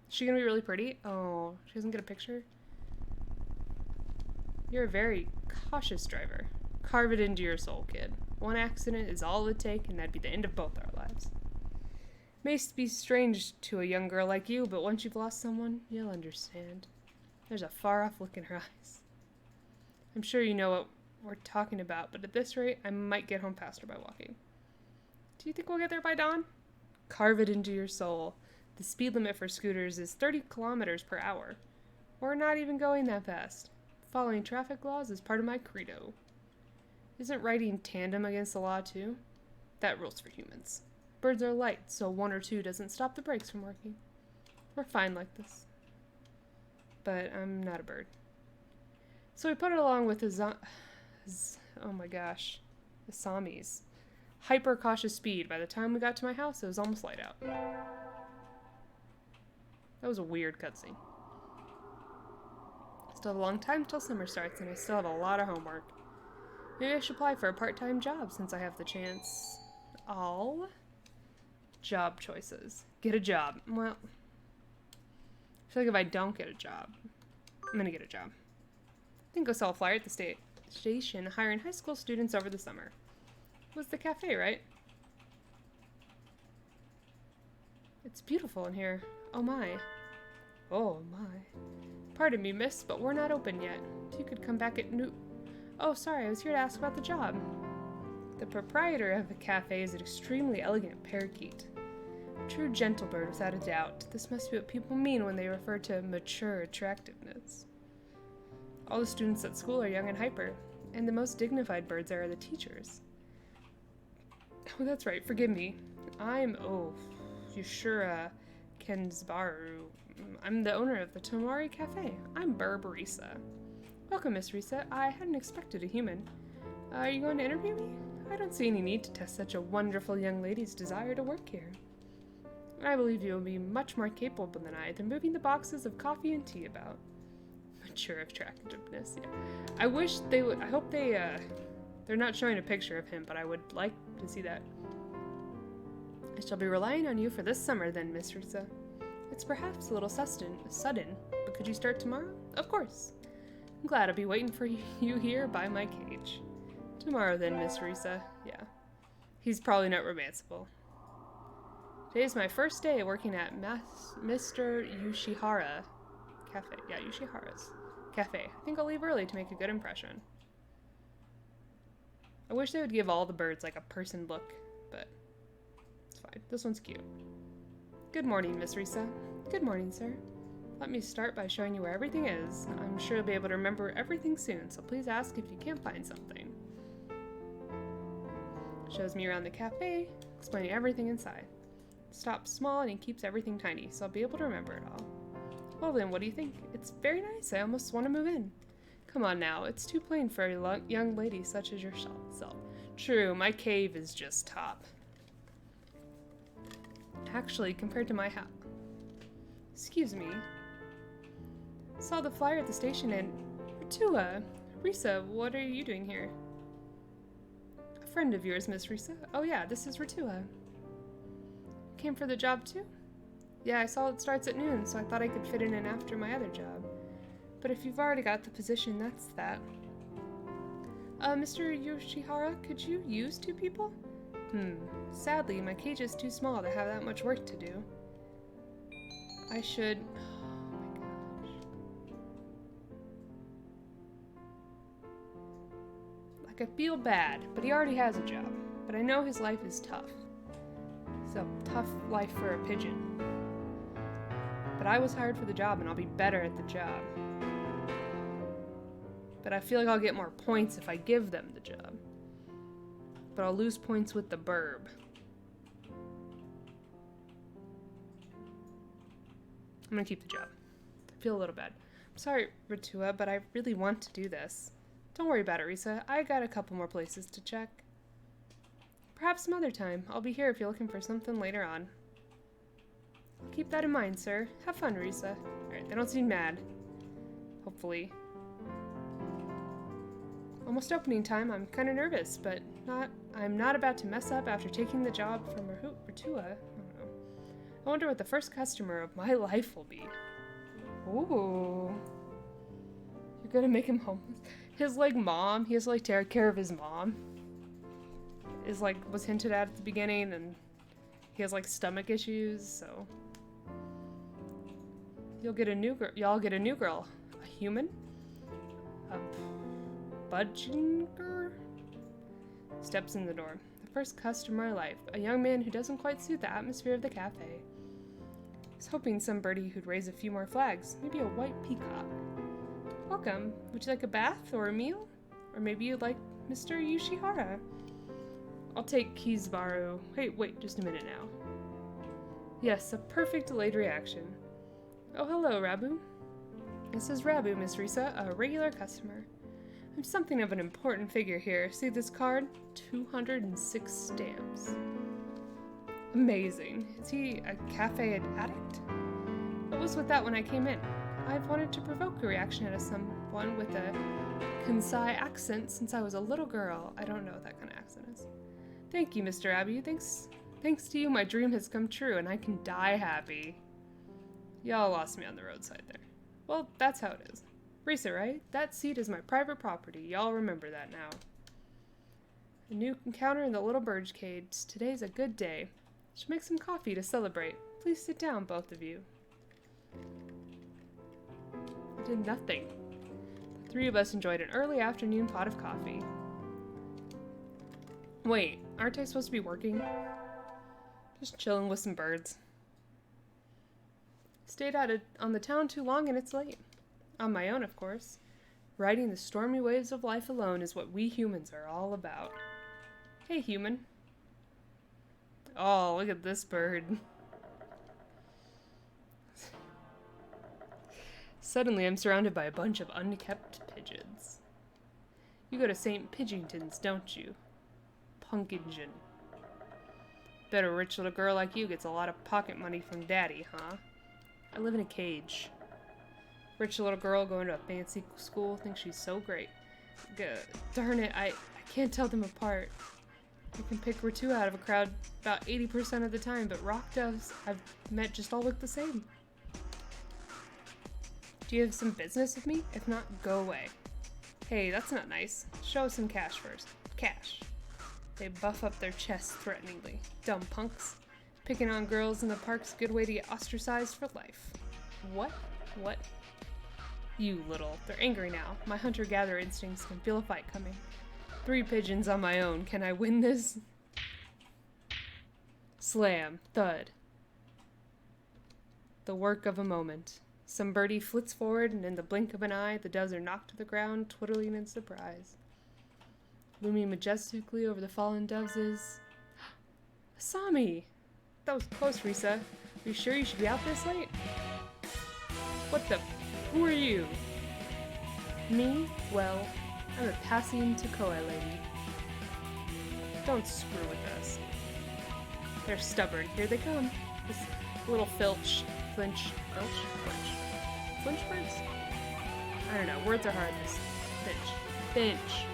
she gonna be really pretty? Oh, she doesn't get a picture? You're a very cautious driver. Carve it into your soul, kid. One accident is all it would take, and that'd be the end of both our lives. May be strange to a young girl like you, but once you've lost someone, you'll understand. There's a far-off look in her eyes. I'm sure you know what we're talking about, but at this rate, I might get home faster by walking. Do you think we'll get there by dawn? Carve it into your soul. The speed limit for scooters is 30 kilometers per hour. We're not even going that fast. Following traffic laws is part of my credo. Isn't riding tandem against the law too? That rules for humans. Birds are light, so 1 or 2 doesn't stop the brakes from working. We're fine like this. But I'm not a bird. So we put it along with oh my gosh, Asami's hyper cautious speed. By the time we got to my house, it was almost light out. That was a weird cutscene. Still have a long time till summer starts, and I still have a lot of homework. Maybe I should apply for a part-time job since I have the chance. All job choices. Get a job. Well, I feel like if I don't get a job, I'm gonna get a job. I think go sell a flyer at the station hiring high school students over the summer. was the cafe, right? It's beautiful in here. Oh my. Oh my. Pardon me, miss, but we're not open yet. If you could come back at noon. Oh, sorry, I was here to ask about the job. The proprietor of the cafe is an extremely elegant parakeet. A true gentlebird, without a doubt. This must be what people mean when they refer to mature attractiveness. All the students at school are young and hyper, and the most dignified birds are the teachers. Oh, that's right, forgive me. I'm, Yushura Kenzbaru. I'm the owner of the Tomori Cafe. I'm Risa. Welcome, Miss Risa. I hadn't expected a human. Are you going to interview me? I don't see any need to test such a wonderful young lady's desire to work here. I believe you will be much more capable than I than moving the boxes of coffee and tea about. Mature attractiveness, yeah. I wish they would, I hope they're not showing a picture of him, but I would like to see that. I shall be relying on you for this summer then, Miss Risa. It's perhaps a little sudden, but could you start tomorrow? Of course. I'm glad I'll be waiting for you here by my cage. Tomorrow then, Miss Risa. Yeah. He's probably not romanceable. Today is my first day working at Mr. Yoshihara Cafe. Yeah, Yoshihara's Cafe. I think I'll leave early to make a good impression. I wish they would give all the birds like a person look, but it's fine. This one's cute. Good morning, Miss Risa. Good morning, sir. Let me start by showing you where everything is. I'm sure you'll be able to remember everything soon, so please ask if you can't find something. Shows me around the cafe, explaining everything inside. Stops small and he keeps everything tiny, so I'll be able to remember it all. Well then, what do you think? It's very nice. I almost want to move in. Come on now, it's too plain for a young lady such as yourself. True, my cave is just top. Actually, compared to my house. Excuse me. Saw the flyer at the station and... Risa, what are you doing here? A friend of yours, Miss Risa. Oh yeah, this is Ritua. Came for the job too? Yeah, I saw it starts at noon, so I thought I could fit in after my other job. But if you've already got the position, that's that. Mr. Yoshihara, could you use 2 people? Sadly, my cage is too small to have that much work to do. I should... Oh my gosh. Like, I feel bad, but he already has a job. But I know his life is tough. It's a tough life for a pigeon. But I was hired for the job, and I'll be better at the job. But I feel like I'll get more points if I give them the job. But I'll lose points with the burb. I'm gonna keep the job. I feel a little bad. I'm sorry, Ritua, but I really want to do this. Don't worry about it, Risa. I got a couple more places to check. Perhaps some other time. I'll be here if you're looking for something later on. I'll keep that in mind, sir. Have fun, Risa. Alright, they don't seem mad. Hopefully. Almost opening time. I'm kind of nervous, but I'm not about to mess up after taking the job from Ritua. I don't know. I wonder what the first customer of my life will be. Ooh. You're gonna make him homeless. His, mom, he has to, take care of his mom. Is, was hinted at the beginning, and he has, stomach issues, so... Y'all get a new girl. A human? A budginger? Steps in the door. The first customer of life. A young man who doesn't quite suit the atmosphere of the cafe. He's hoping some birdie who'd raise a few more flags. Maybe a white peacock. Welcome. Would you like a bath or a meal? Or maybe you'd like Mr. Yoshihara. I'll take Kizaru. Wait, just a minute now. Yes, a perfect delayed reaction. Oh, hello, Rabu. This is Rabu, Miss Risa, a regular customer. I'm something of an important figure here. See this card? 206 stamps. Amazing. Is he a cafe addict? What was with that when I came in? I've wanted to provoke a reaction out of someone with a Kansai accent since I was a little girl. I don't know what that kind of accent is. Thank you, Mr. Abbey. Thanks to you, my dream has come true, and I can die happy. Y'all lost me on the roadside there. Well, that's how it is. Risa, right? That seat is my private property. Y'all remember that now. A new encounter in the little bird's cage. Today's a good day. Should make some coffee to celebrate. Please sit down, both of you. I did nothing. The three of us enjoyed an early afternoon pot of coffee. Wait, aren't I supposed to be working? Just chilling with some birds. Stayed out on the town too long and it's late. On my own, of course. Riding the stormy waves of life alone is what we humans are all about. Hey, human. Oh, look at this bird. Suddenly, I'm surrounded by a bunch of unkept pigeons. You go to St. Pidgington's, don't you? Punkingen. Bet a rich little girl like you gets a lot of pocket money from Daddy, huh? I live in a cage. Rich little girl going to a fancy school thinks she's so great. Darn it, I can't tell them apart. I can pick Ritu out of a crowd about 80% of the time, but rock doves I've met just all look the same. Do you have some business with me? If not, go away. Hey, that's not nice. Show us some cash first. Cash. They buff up their chests threateningly. Dumb punks. Picking on girls in the park's a good way to get ostracized for life. What? What? You little. They're angry now. My hunter-gatherer instincts can feel a fight coming. 3 pigeons on my own. Can I win this? Slam. Thud. The work of a moment. Some birdie flits forward, and in the blink of an eye, the doves are knocked to the ground, twittering in surprise. Looming majestically over the fallen doves is... Asami! That was close, Risa. Are you sure you should be out this late? What the... Who are you? Me? Well, I'm a passing Tokoe lady. Don't screw with us. They're stubborn. Here they come. This little flinch birds? I don't know. Words are hard. This finch.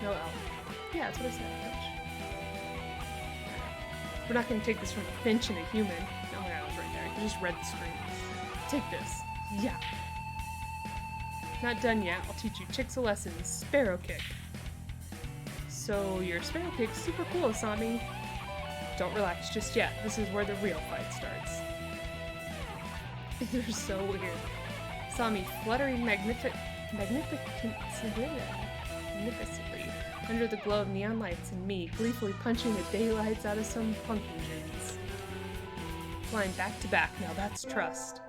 No L. Yeah, that's what I said. Finch. We're not going to take this from a finch and a human. Oh my god, I was right there. I just read the screen. Take this. Yeah. Not done yet. I'll teach you chicks a lesson. Sparrow kick. So your sparrow kick's super cool, Asami. Don't relax just yet. This is where the real fight starts. They're so weird. Asami fluttering magnificently under the glow of neon lights, and me gleefully punching the daylights out of some pumpkins. Flying back to back. Now that's trust.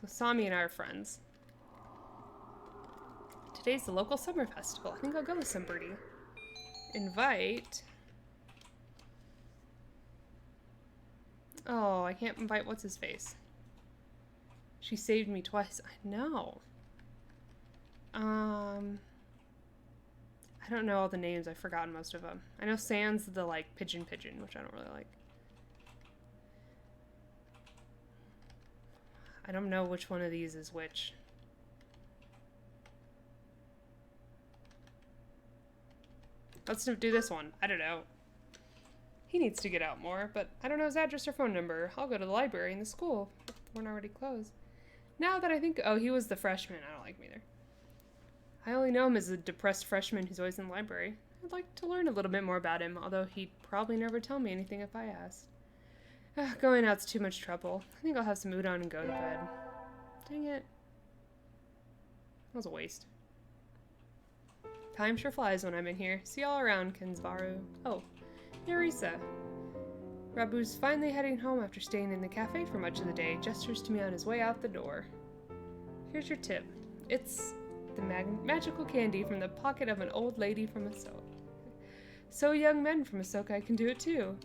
So Asami and I are friends. Today's the local summer festival. I think I'll go with somebody. Invite. Oh, I can't invite what's his face. She saved me twice. I know. I don't know all the names. I've forgotten most of them. I know Sans the like pigeon, which I don't really like. I don't know which one of these is which. Let's do this one. I don't know. He needs to get out more, but I don't know his address or phone number. I'll go to the library in the school. We're already closed. Now that I think... Oh, he was the freshman. I don't like him either. I only know him as a depressed freshman who's always in the library. I'd like to learn a little bit more about him, although he'd probably never tell me anything if I asked. Going out's too much trouble. I think I'll have some udon and go to bed. Dang it. That was a waste. Time sure flies when I'm in here. See y'all around, Kenzbaru. Oh, Yorisa. Rabu's finally heading home after staying in the cafe for much of the day. Gestures to me on his way out the door. Here's your tip. It's the magical candy from the pocket of an old lady from Ahsoka. So young men from Ahsoka can do it too.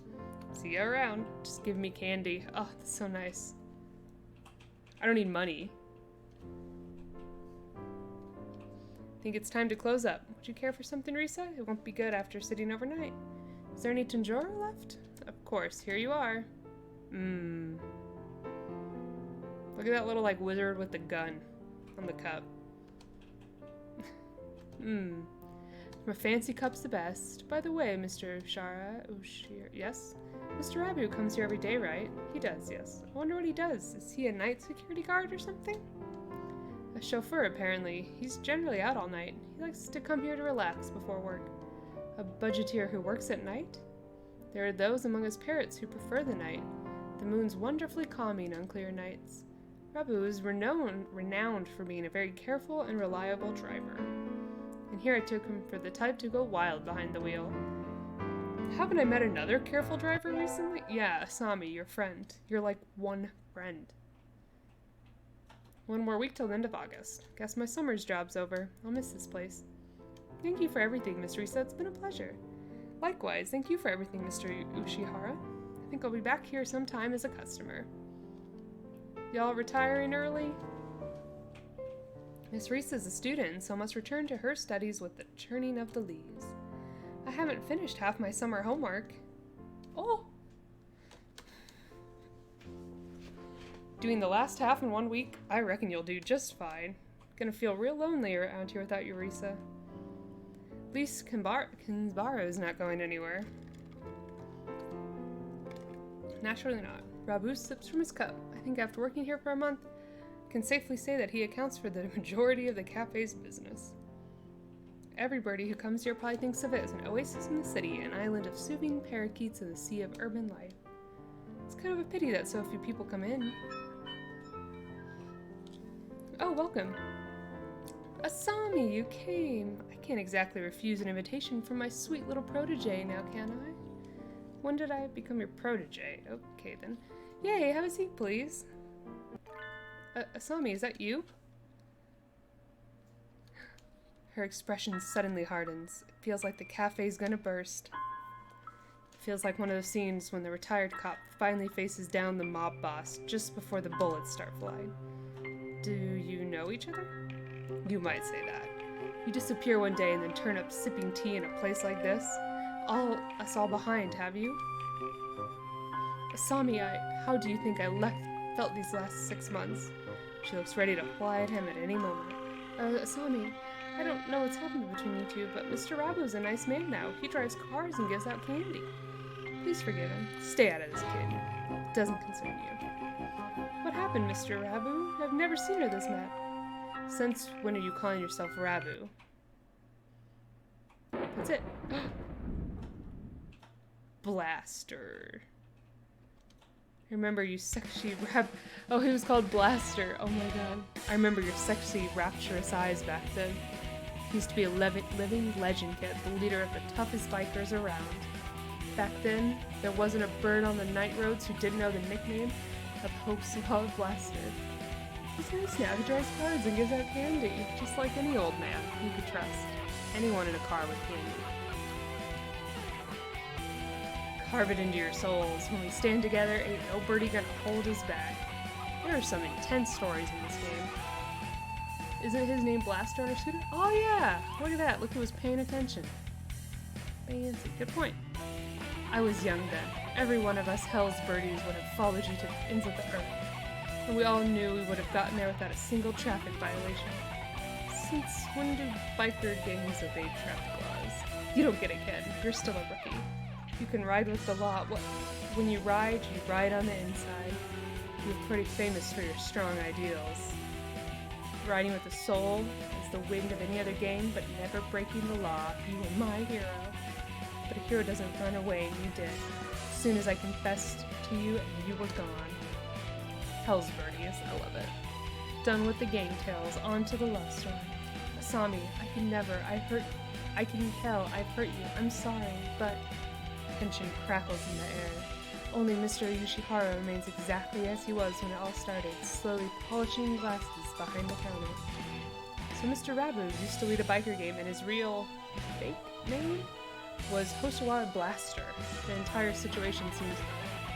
See you around. Just give me candy. Oh, that's so nice. I don't need money. Think it's time to close up. Would you care for something, Risa? It won't be good after sitting overnight. Is there any Tanjoro left? Of course, here you are. Look at that little, like, wizard with the gun on the cup. My fancy cup's the best. By the way, Mr. Ushir, yes? Mr. Rabu comes here every day, right? He does, yes. I wonder what he does. Is he a night security guard or something? A chauffeur, apparently. He's generally out all night. He likes to come here to relax before work. A budgeteer who works at night? There are those among us parrots who prefer the night. The moon's wonderfully calming on clear nights. Rabu is renowned for being a very careful and reliable driver. And here I took him for the type to go wild behind the wheel. Haven't I met another careful driver recently? Yeah, Asami, your friend. You're like one friend. One more week till the end of August. Guess my summer's job's over. I'll miss this place. Thank you for everything, Miss Risa. It's been a pleasure. Likewise, thank you for everything, Mr. Ushihara. I think I'll be back here sometime as a customer. Y'all retiring early? Miss Risa's a student, so must return to her studies with the churning of the leaves. I haven't finished half my summer homework. Oh! Doing the last half in 1 week? I reckon you'll do just fine. Gonna feel real lonely around here without you, Risa. At least Kinbaru's not going anywhere. Naturally not. Rabu sips from his cup. I think after working here for a month, I can safely say that he accounts for the majority of the cafe's business. Everybody who comes here probably thinks of it as an oasis in the city, an island of soothing parakeets in the sea of urban life. It's kind of a pity that so few people come in. Oh, welcome. Asami, you came. I can't exactly refuse an invitation from my sweet little protege now, can I? When did I become your protege? Okay, then. Yay, have a seat, please. Asami, is that you? Her expression suddenly hardens. It feels like the cafe's gonna burst. It feels like one of those scenes when the retired cop finally faces down the mob boss just before the bullets start flying. Do you know each other? You might say that. You disappear one day and then turn up sipping tea in a place like this. Us all behind, have you? Asami, how do you think I felt these last 6 months? She looks ready to fly at him at any moment. Asami, I don't know what's happened between you two, but Mr. Rabu's a nice man now. He drives cars and gives out candy. Please forgive him. Stay out of this, kid. It doesn't concern you. What happened, Mr. Rabu? I've never seen her this mad. Since when are you calling yourself Rabu? That's it. Blaster. I remember you sexy Oh, he was called Blaster. Oh my god. I remember your sexy, rapturous eyes back then. He used to be a living legend kid, the leader of the toughest bikers around. Back then, there wasn't a bird on the night roads who didn't know the nickname of Hoaxy Blaster. He's nice now. He drives cars and gives out candy, just like any old man you could trust. Anyone in a car with candy. Carve it into your souls. When we stand together, ain't nobody gonna hold us back. There are some intense stories in this game. Isn't his name Blaster on our scooter? Oh yeah! Look at that. Look who was paying attention. Fancy. Good point. I was young then. Every one of us Hell's birdies would have followed you to the ends of the earth. And we all knew we would have gotten there without a single traffic violation. Since when do biker gangs obey traffic laws? You don't get it, kid. You're still a rookie. You can ride with the law. When you ride on the inside. You're pretty famous for your strong ideals. Riding with the soul is the wind of any other game, but never breaking the law. You were my hero. But a hero doesn't run away, and you did. As soon as I confessed to you, and you were gone. Hell's birdies, I love it. Done with the gang tales, on to the love story. Asami, I can tell I've hurt you. I'm sorry, but... Tension crackles in the air. Only Mr. Ushihara remains exactly as he was when it all started, slowly polishing glasses behind the counter. So Mr. Rabu used to lead a biker game, and his real fake name was Hoshawara Blaster. The entire situation seems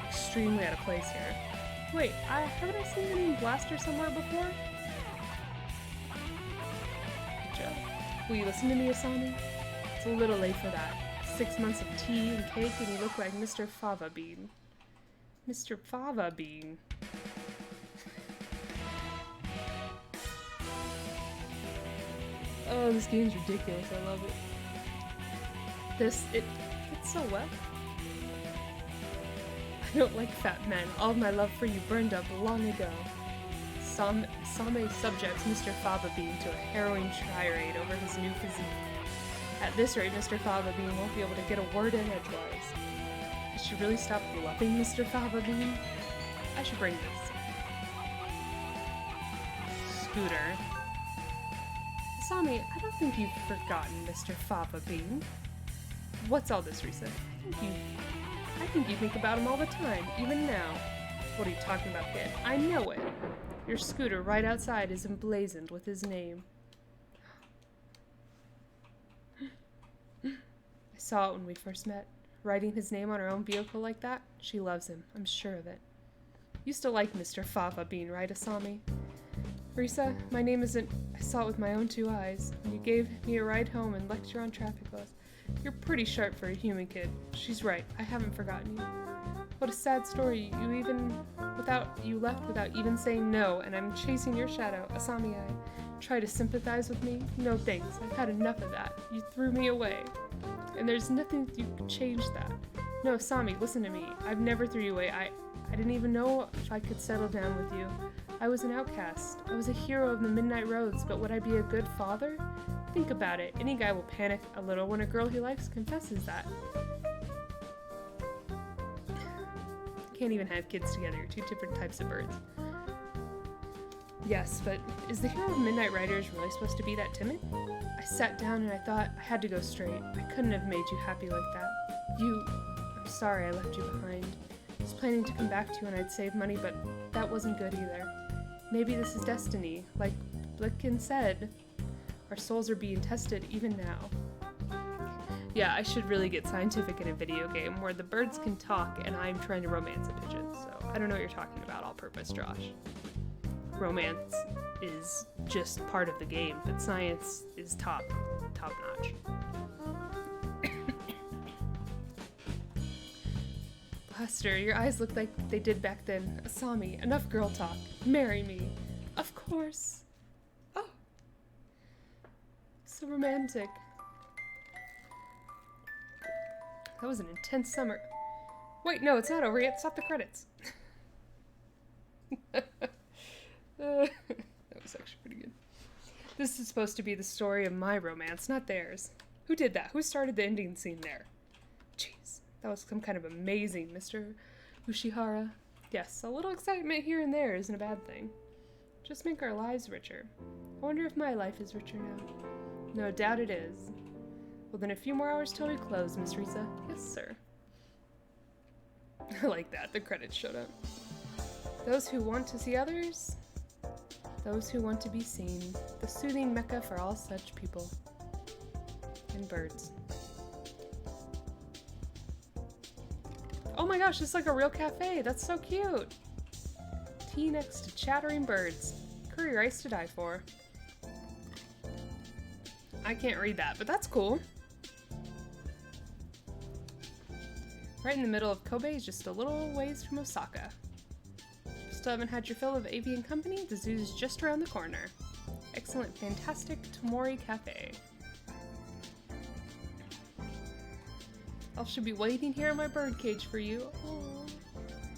extremely out of place here. Wait, haven't I seen the name Blaster somewhere before? Good job. Will you listen to me, Asami? It's a little late for that. 6 months of tea and cake, and you look like Mr. Fava Bean. Mr. Fava Bean. Oh, this game's ridiculous. I love it. It fits so well. I don't like fat men. All of my love for you burned up long ago. Same subjects Mr. Fava Bean to a harrowing tirade over his new physique. At this rate, Mr. Fava Bean won't be able to get a word in edgewise. I should really stop loving Mr. Fava Bean. I should bring this. Scooter. Asami, I don't think you've forgotten Mr. Fava Bean. What's all this, Risa? I think you think about him all the time, even now. What are you talking about, kid? I know it. Your scooter right outside is emblazoned with his name. I saw it when we first met. Writing his name on her own vehicle like that, she loves him, I'm sure of it. Used to like Mr. Fava Bean, right, Asami? Risa, my name isn't... I saw it with my own 2 eyes. When you gave me a ride home and lecture on traffic laws. You're pretty sharp for a human kid. She's right, I haven't forgotten you. What a sad story. You left without even saying no, and I'm chasing your shadow. Asami, try to sympathize with me? No thanks, I've had enough of that. You threw me away. And there's nothing you can change that. No, Asami, listen to me. I've never threw you away. I didn't even know if I could settle down with you. I was an outcast. I was a hero of the midnight roads, but would I be a good father? Think about it. Any guy will panic a little when a girl he likes confesses that. Can't even have kids together. You're 2 different types of birds. Yes, but is the hero of Midnight Riders really supposed to be that timid? I sat down and I thought I had to go straight. I couldn't have made you happy like that. I'm sorry I left you behind. I was planning to come back to you and I'd save money, but that wasn't good either. Maybe this is destiny. Like Blicken said, our souls are being tested even now. Yeah, I should really get scientific in a video game where the birds can talk and I'm trying to romance a pigeon, so I don't know what you're talking about all purpose, Josh. Romance is just part of the game, but science is top notch. Buster, your eyes look like they did back then. Asami, enough girl talk. Marry me. Of course. Oh. So romantic. That was an intense summer. Wait, no, it's not over yet. Stop the credits. That was actually pretty good. This is supposed to be the story of my romance, not theirs. Who did that? Who started the ending scene there? Jeez, that was some kind of amazing Mr. Ushihara. Yes, a little excitement here and there isn't a bad thing. Just make our lives richer. I wonder if my life is richer now. No doubt it is. Well, then a few more hours till we close, Miss Risa. Yes, sir. I like that. The credits showed up. Those who want to see others. Those who want to be seen. The soothing mecca for all such people. And birds. Oh my gosh, it's like a real cafe. That's so cute. Tea next to chattering birds. Curry rice to die for. I can't read that, but that's cool. Right in the middle of Kobe is just a little ways from Osaka. Still haven't had your fill of avian company? The zoo's just around the corner. Excellent, fantastic Tomori Cafe. I should be waiting here in my birdcage for you. Aww.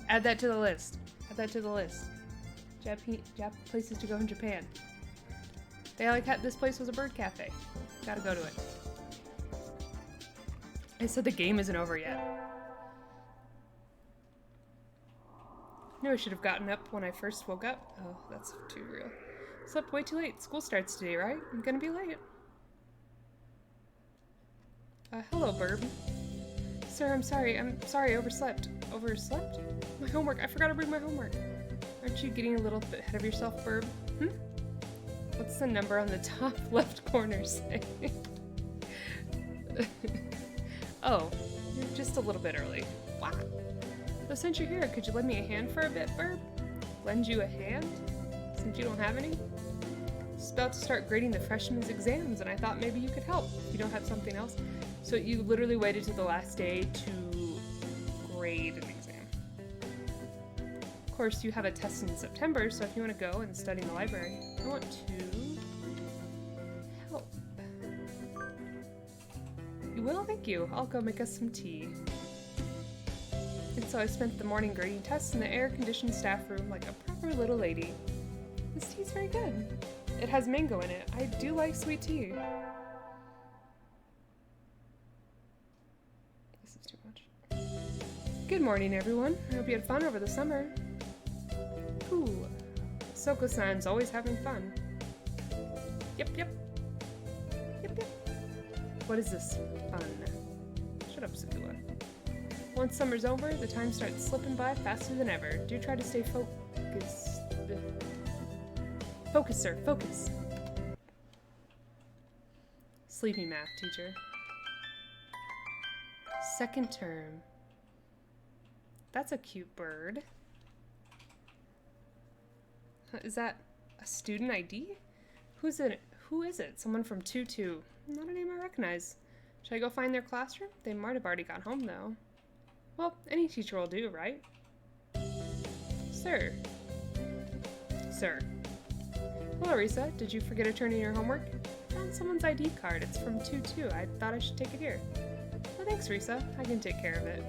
Add that to the list. Add that to the list. Places to go in Japan. They like this place was a bird cafe. Gotta go to it. I said the game isn't over yet. Knew I should have gotten up when I first woke up. Oh, that's too real. Slept way too late. School starts today, right? I'm gonna be late. Hello, Burb. Sir, I'm sorry. I overslept. Overslept? My homework. I forgot to bring my homework. Aren't you getting a little bit ahead of yourself, Burb? What's the number on the top left corner say? Oh, you're just a little bit early. Wow. Well, since you're here, could you lend me a hand for a bit, Burb? Lend you a hand? Since you don't have any? Just about to start grading the freshman's exams, and I thought maybe you could help if you don't have something else. So you literally waited to the last day to grade an exam. Of course, you have a test in September, so if you want to go and study in the library, I want to help. You will? Thank you. I'll go make us some tea. And so I spent the morning grading tests in the air-conditioned staff room like a proper little lady. This tea's very good. It has mango in it. I do like sweet tea. Good morning, everyone. I hope you had fun over the summer. Ooh, Soko-san's always having fun. Yep. What is this fun? Shut up, Sakura. Once summer's over, the time starts slipping by faster than ever. Do try to stay focused. Focus, sir, focus. Sleepy math teacher. Second term. That's a cute bird. Is that a student ID? Who is it? Someone from 2-2. Not a name I recognize. Should I go find their classroom? They might have already got home, though. Well, any teacher will do, right? Sir. Hello, Risa. Did you forget to turn in your homework? Found someone's ID card. It's from 2-2. I thought I should take it here. Oh, thanks, Risa. I can take care of it.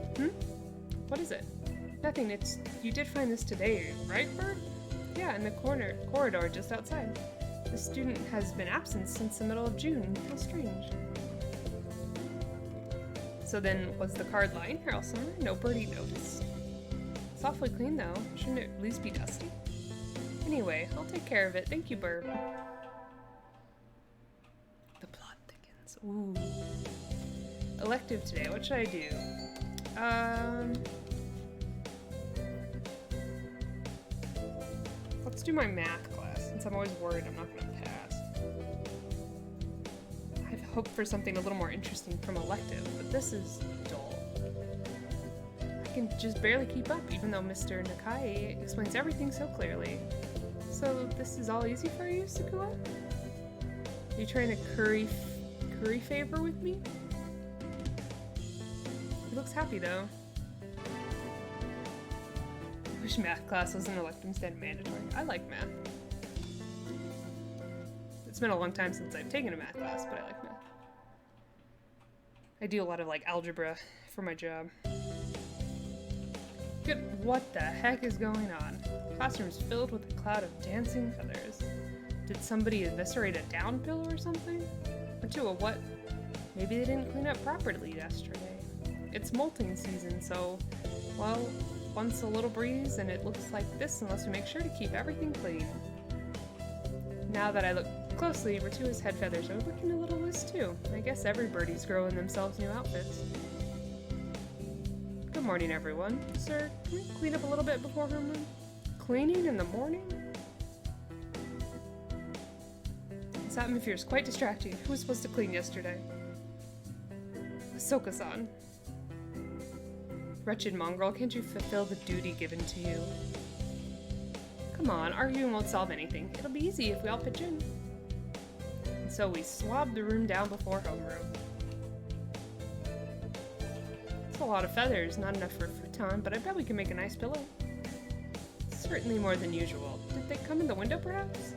What is it? Nothing. You did find this today, right, Bird? Yeah, in the corridor just outside. The student has been absent since the middle of June. How strange. So then, was the card lying here all summer? No birdie noticed. It's awfully clean, though. Shouldn't it at least be dusty? Anyway, I'll take care of it. Thank you, Burb. The plot thickens. Ooh. Elective today. What should I do? Let's do my math class, since I'm always worried I'm not going to pass. I've hoped for something a little more interesting from elective, but this is dull. I can just barely keep up, even though Mr. Nakai explains everything so clearly. So this is all easy for you, Sakura? Are you trying to curry favor with me? He looks happy, though. I wish math class was an elective instead of mandatory. I like math. It's been a long time since I've taken a math class, but I like math. I do a lot of, algebra for my job. Good. What the heck is going on? Classroom's filled with a cloud of dancing feathers. Did somebody eviscerate a down pillow or something? Or two, a what? Maybe they didn't clean up properly yesterday. It's molting season, so, well, once a little breeze and it looks like this unless we make sure to keep everything clean. Now that I look closely, Ratua's head feathers are looking a little loose too. I guess every birdie's growing themselves new outfits. Good morning, everyone. Sir, can we clean up a little bit before homeroom? Cleaning in the morning? This atmosphere is quite distracting. Who was supposed to clean yesterday? Ahsoka-san. Wretched mongrel, can't you fulfill the duty given to you? Come on, arguing won't solve anything. It'll be easy if we all pitch in. And so we swabbed the room down before homeroom. It's a lot of feathers, not enough for a futon, but I bet we can make a nice pillow. Certainly more than usual. Did they come in the window, perhaps?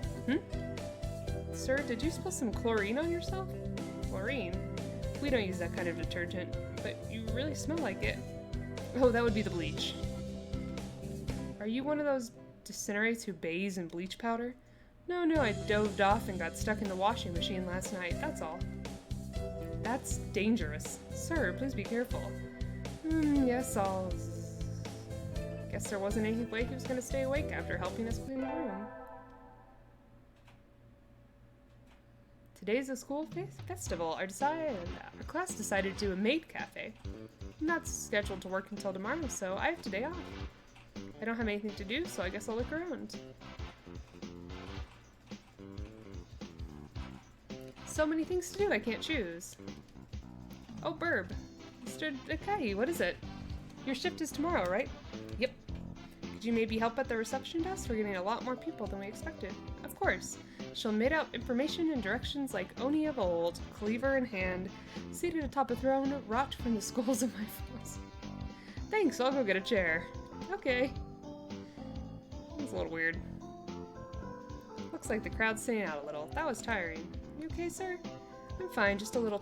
Sir, did you spill some chlorine on yourself? Chlorine? We don't use that kind of detergent, but you really smell like it. Oh, that would be the bleach. Are you one of those disintegrates who bathes in bleach powder? No, I doved off and got stuck in the washing machine last night, that's all. That's dangerous. Sir, please be careful. Yes, I'll... Guess there wasn't any way he was going to stay awake after helping us clean the room. Today's a school festival. Our class decided to do a maid cafe. I'm not scheduled to work until tomorrow, so I have today off. I don't have anything to do, so I guess I'll look around. So many things to do, I can't choose. Oh, Burb. Mr. Nakai, what is it? Your shift is tomorrow, right? Yep. Could you maybe help at the reception desk? We're getting a lot more people than we expected. Of course. She'll made out information and directions like Oni of old, cleaver in hand, seated atop a throne, wrought from the skulls of my foes. Thanks, I'll go get a chair. Okay. That's a little weird. Looks like the crowd's thinning out a little. That was tiring. You okay, sir? I'm fine, just a little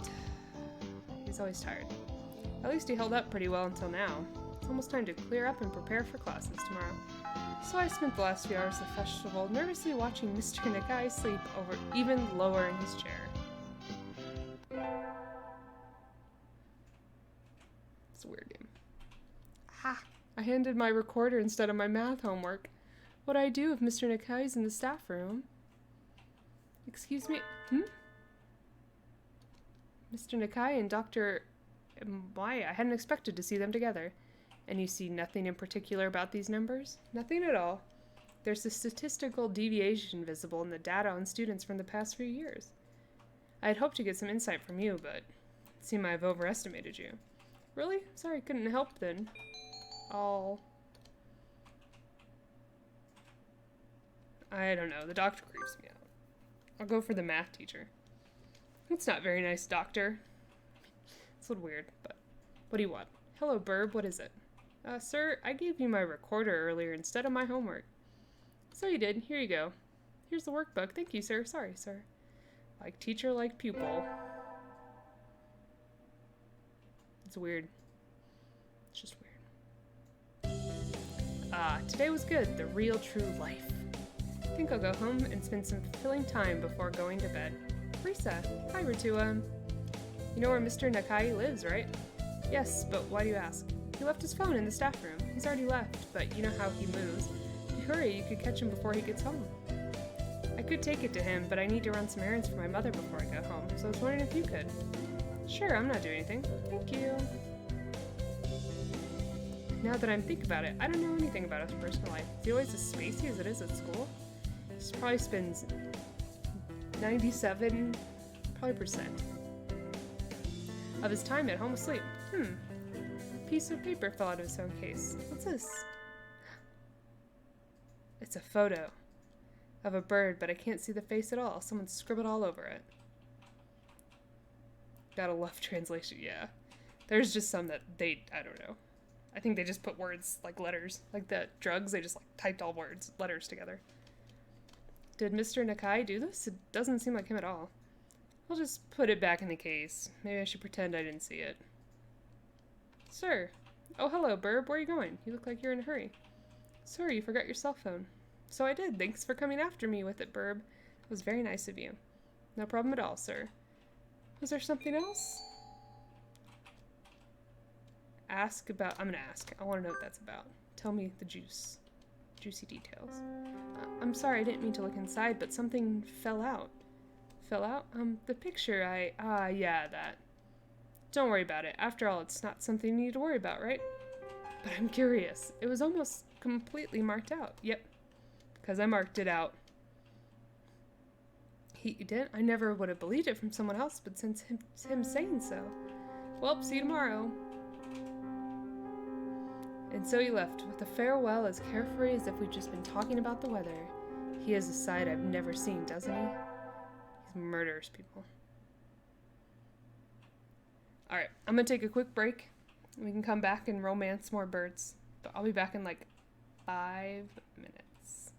He's always tired. At least he held up pretty well until now. It's almost time to clear up and prepare for classes tomorrow. So I spent the last few hours of the festival nervously watching Mr. Nakai sleep over even lower in his chair. It's a weird game. Ha! I handed my recorder instead of my math homework. What'd I do if Mr. Nakai's in the staff room? Excuse me? Mr. Nakai and Dr. Why? I hadn't expected to see them together. And you see nothing in particular about these numbers? Nothing at all. There's a statistical deviation visible in the data on students from the past few years. I had hoped to get some insight from you, but it seems I've overestimated you. Really? Sorry, couldn't help then. I don't know, the doctor creeps me out. I'll go for the math teacher. It's not very nice, doctor. It's a little weird, but what do you want? Hello, Burb, what is it? Sir, I gave you my recorder earlier instead of my homework. So you did. Here you go. Here's the workbook. Thank you, sir. Sorry, sir. Like teacher, like pupil. It's weird. It's just weird. Today was good. The real true life. I think I'll go home and spend some fulfilling time before going to bed. Risa. Hi, Ritua. You know where Mr. Nakai lives, right? Yes, but why do you ask? He left his phone in the staff room. He's already left, but you know how he moves. If you hurry, you could catch him before he gets home. I could take it to him, but I need to run some errands for my mother before I go home, so I was wondering if you could. Sure, I'm not doing anything. Thank you. Now that I'm thinking about it, I don't know anything about his personal life. Is he always as spacey as it is at school? He probably spends 97% of his time at home asleep. A piece of paper fell out of his phone case. What's this? It's a photo of a bird, but I can't see the face at all. Someone scribbled all over it. Gotta love translation, yeah. There's just some that I don't know. I think they just put words like letters. Like the drugs, they just like typed all letters together. Did Mr. Nakai do this? It doesn't seem like him at all. I'll just put it back in the case. Maybe I should pretend I didn't see it. Sir. Oh, hello, Burb. Where are you going? You look like you're in a hurry. Sorry, you forgot your cell phone. So I did. Thanks for coming after me with it, Burb. It was very nice of you. No problem at all, sir. Was there something else? Ask about... I'm gonna ask. I want to know what that's about. Tell me the juicy details. I'm sorry, I didn't mean to look inside, but something fell out. Fell out? The picture, yeah, that. Don't worry about it. After all, it's not something you need to worry about, right? But I'm curious. It was almost completely marked out. Yep. Because I marked it out. He didn't? I never would have believed it from someone else, but since him saying so. Well, see you tomorrow. And so he left, with a farewell as carefree as if we'd just been talking about the weather. He has a side I've never seen, doesn't he? He murders people. Alright, I'm gonna take a quick break. We can come back and romance more birds. But I'll be back in like 5 minutes.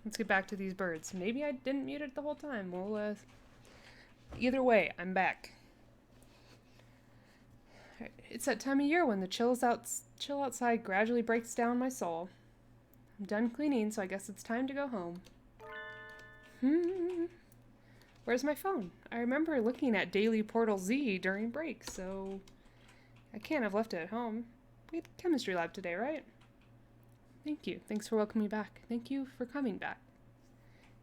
Let's get back to these birds. Maybe I didn't mute it the whole time. Well, either way, I'm back. Right. It's that time of year when the chill outside gradually breaks down my soul. I'm done cleaning, so I guess it's time to go home. Where's my phone? I remember looking at Daily Portal Z during break, so I can't have left it at home. We had chemistry lab today, right? Thank you. Thanks for welcoming me back. Thank you for coming back.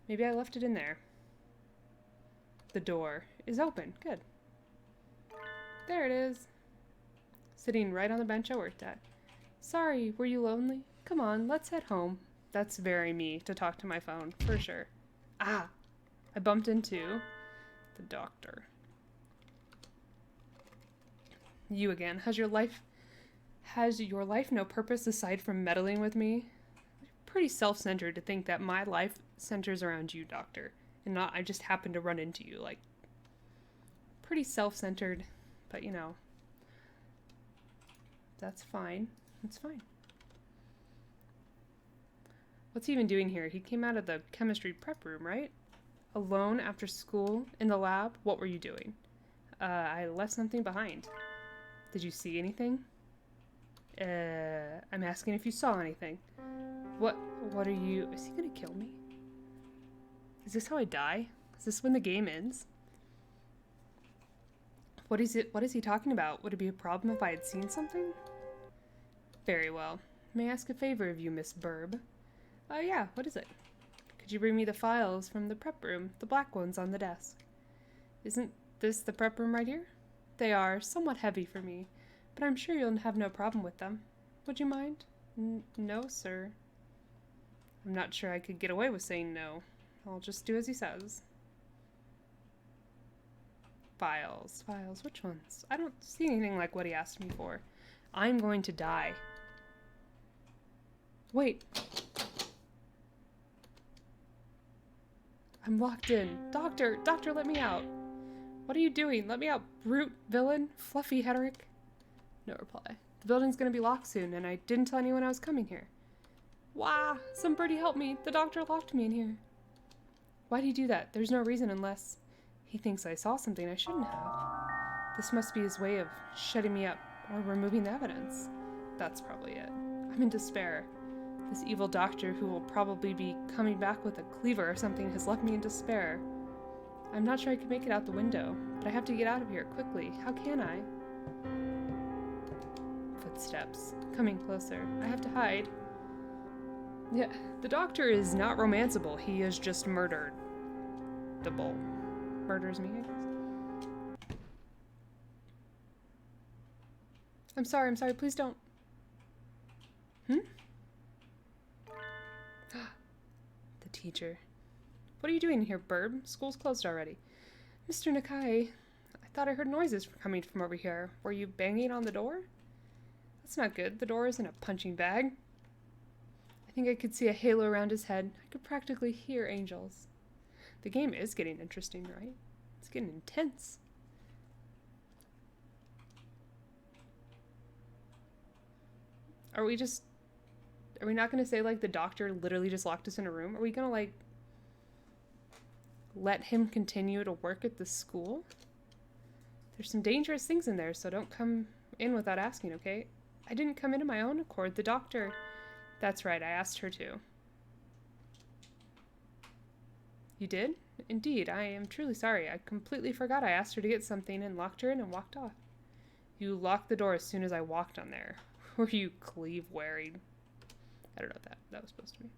Maybe I left it in there. The door is open. Good. There it is. Sitting right on the bench I worked at. Sorry, were you lonely? Come on, let's head home. That's very me to talk to my phone, for sure. Ah! I bumped into the doctor. You again. Has your life no purpose aside from meddling with me? Pretty self-centered to think that my life centers around you, doctor, and not I just happen to run into you. Like, pretty self-centered, but you know, that's fine. It's fine. What's he even doing here? He came out of the chemistry prep room, right? Alone after school in the lab? What were you doing? I left something behind. Did you see anything? I'm asking if you saw anything. What are you... Is he gonna kill me? Is this how I die? Is this when the game ends? What is he talking about? Would it be a problem if I had seen something? Very well. May I ask a favor of you, Miss Burb? Yeah, what is it? Could you bring me the files from the prep room, the black ones on the desk? Isn't this the prep room right here? They are somewhat heavy for me, but I'm sure you'll have no problem with them. Would you mind? No, sir. I'm not sure I could get away with saying no. I'll just do as he says. Files. Files. Which ones? I don't see anything like what he asked me for. I'm going to die. Wait. I'm locked in. Doctor! Doctor, let me out! What are you doing? Let me out, brute, villain, fluffy Hederick. No reply. The building's gonna be locked soon, and I didn't tell anyone I was coming here. Wah! Somebody help me! The doctor locked me in here. Why'd he do that? There's no reason unless he thinks I saw something I shouldn't have. This must be his way of shutting me up or removing the evidence. That's probably it. I'm in despair. This evil doctor who will probably be coming back with a cleaver or something has left me in despair. I'm not sure I can make it out the window, but I have to get out of here quickly. How can I? Footsteps. Coming closer. I have to hide. Yeah, the doctor is not romanceable. He is just murdered. The bull. Murders me, I guess. I'm sorry, please don't. The teacher. What are you doing here, Burb? School's closed already. Mr. Nakai, I thought I heard noises coming from over here. Were you banging on the door? That's not good. The door isn't a punching bag. I think I could see a halo around his head. I could practically hear angels. The game is getting interesting, right? It's getting intense. Are we not going to say, like, the doctor literally just locked us in a room? Are we going to, like, let him continue to work at the school? There's some dangerous things in there, so don't come in without asking, okay? I didn't come in of my own accord. The doctor... That's right, I asked her to. You did? Indeed, I am truly sorry. I completely forgot I asked her to get something and locked her in and walked off. You locked the door as soon as I walked on there. Were you cleave wearing? I don't know what that was supposed to be.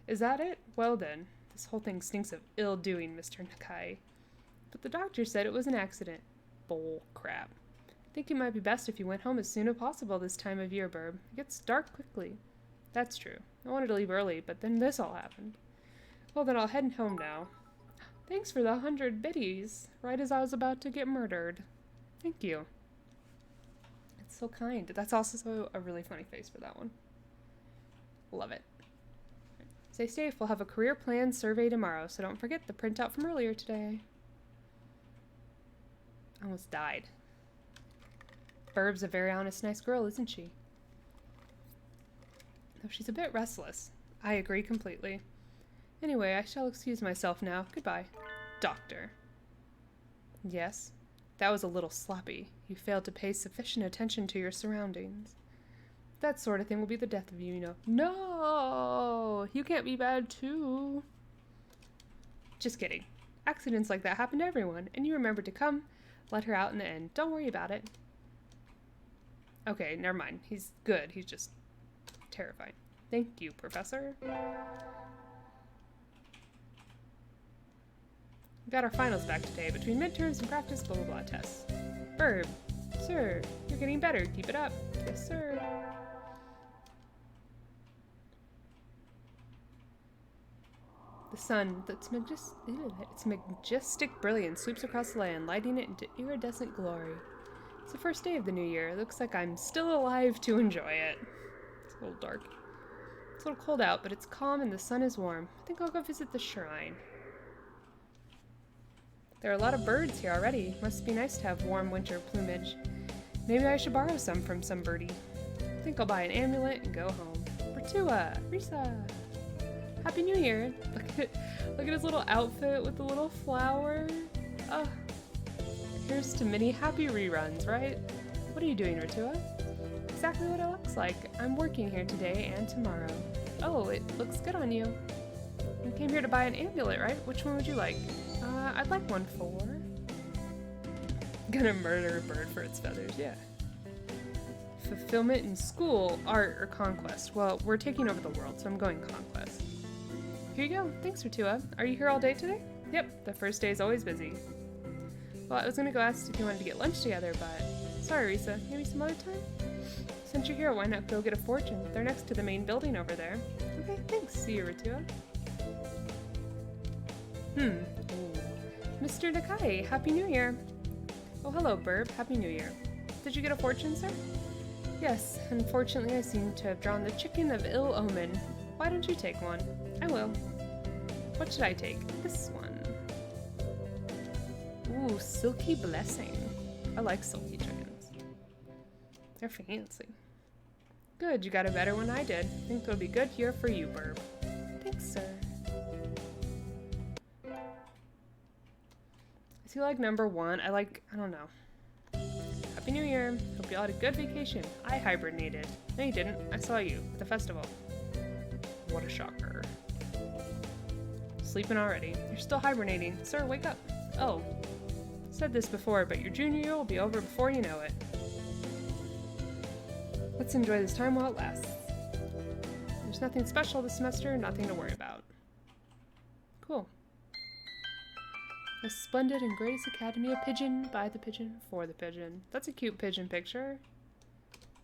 Is that it? Well then, this whole thing stinks of ill-doing, Mr. Nakai. But the doctor said it was an accident. Bull crap. I think it might be best if you went home as soon as possible this time of year, Burb. It gets dark quickly. That's true. I wanted to leave early, but then this all happened. Well then, I'll head home now. Thanks for the 100 biddies, right as I was about to get murdered. Thank you. It's so kind. That's also a really funny face for that one. Love it. Stay safe. We'll have a career plan survey tomorrow, so don't forget the printout from earlier today. I almost died. Burb's a very honest, nice girl, isn't she? Though she's a bit restless. I agree completely. Anyway, I shall excuse myself now. Goodbye. Doctor. Yes? That was a little sloppy. You failed to pay sufficient attention to your surroundings. That sort of thing will be the death of you, you know. No! You can't be bad too. Just kidding. Accidents like that happen to everyone, and you remembered to come, let her out in the end. Don't worry about it. Okay, never mind. He's good. He's just terrifying. Thank you, Professor. We got our finals back today, between midterms and practice blah blah blah tests. Burb. Sir, you're getting better. Keep it up. Yes, sir. The sun, its majestic brilliance sweeps across the land, lighting it into iridescent glory. It's the first day of the new year. It looks like I'm still alive to enjoy it. It's a little dark. It's a little cold out, but it's calm and the sun is warm. I think I'll go visit the shrine. There are a lot of birds here already. Must be nice to have warm winter plumage. Maybe I should borrow some from some birdie. I think I'll buy an amulet and go home. Bertua! Risa! Happy New Year! Look at his little outfit with the little flower. Oh, here's to many happy reruns, right? What are you doing, Ritua? Exactly what it looks like. I'm working here today and tomorrow. Oh, it looks good on you. You came here to buy an amulet, right? Which one would you like? I'd like one for... Gonna murder a bird for its feathers, yeah. Fulfillment in school, art, or conquest. Well, we're taking over the world, so I'm going conquest. Here you go. Thanks, Ritua. Are you here all day today? Yep, the first day is always busy. Well, I was gonna go ask if you wanted to get lunch together, but... Sorry, Risa. Maybe some other time? Since you're here, why not go get a fortune? They're next to the main building over there. Okay, thanks. See you, Ritua. Ooh. Mr. Nakai, Happy New Year! Oh, hello, Burb. Happy New Year. Did you get a fortune, sir? Yes, unfortunately I seem to have drawn the chicken of ill omen. Why don't you take one? I will. What should I take? This one. Ooh, Silky Blessing. I like silky chickens. They're fancy. Good, you got a better one I did. Think it'll be good here for you, Burb. Thanks, sir. Is he like number one? I don't know. Happy New Year. Hope you all had a good vacation. I hibernated. No, you didn't. I saw you at the festival. What a shocker. Sleeping already. You're still hibernating. Sir, wake up. Oh. Said this before, but your junior year will be over before you know it. Let's enjoy this time while it lasts. There's nothing special this semester, nothing to worry about. Cool. A splendid and greatest academy, a pigeon, by the pigeon, for the pigeon. That's a cute pigeon picture.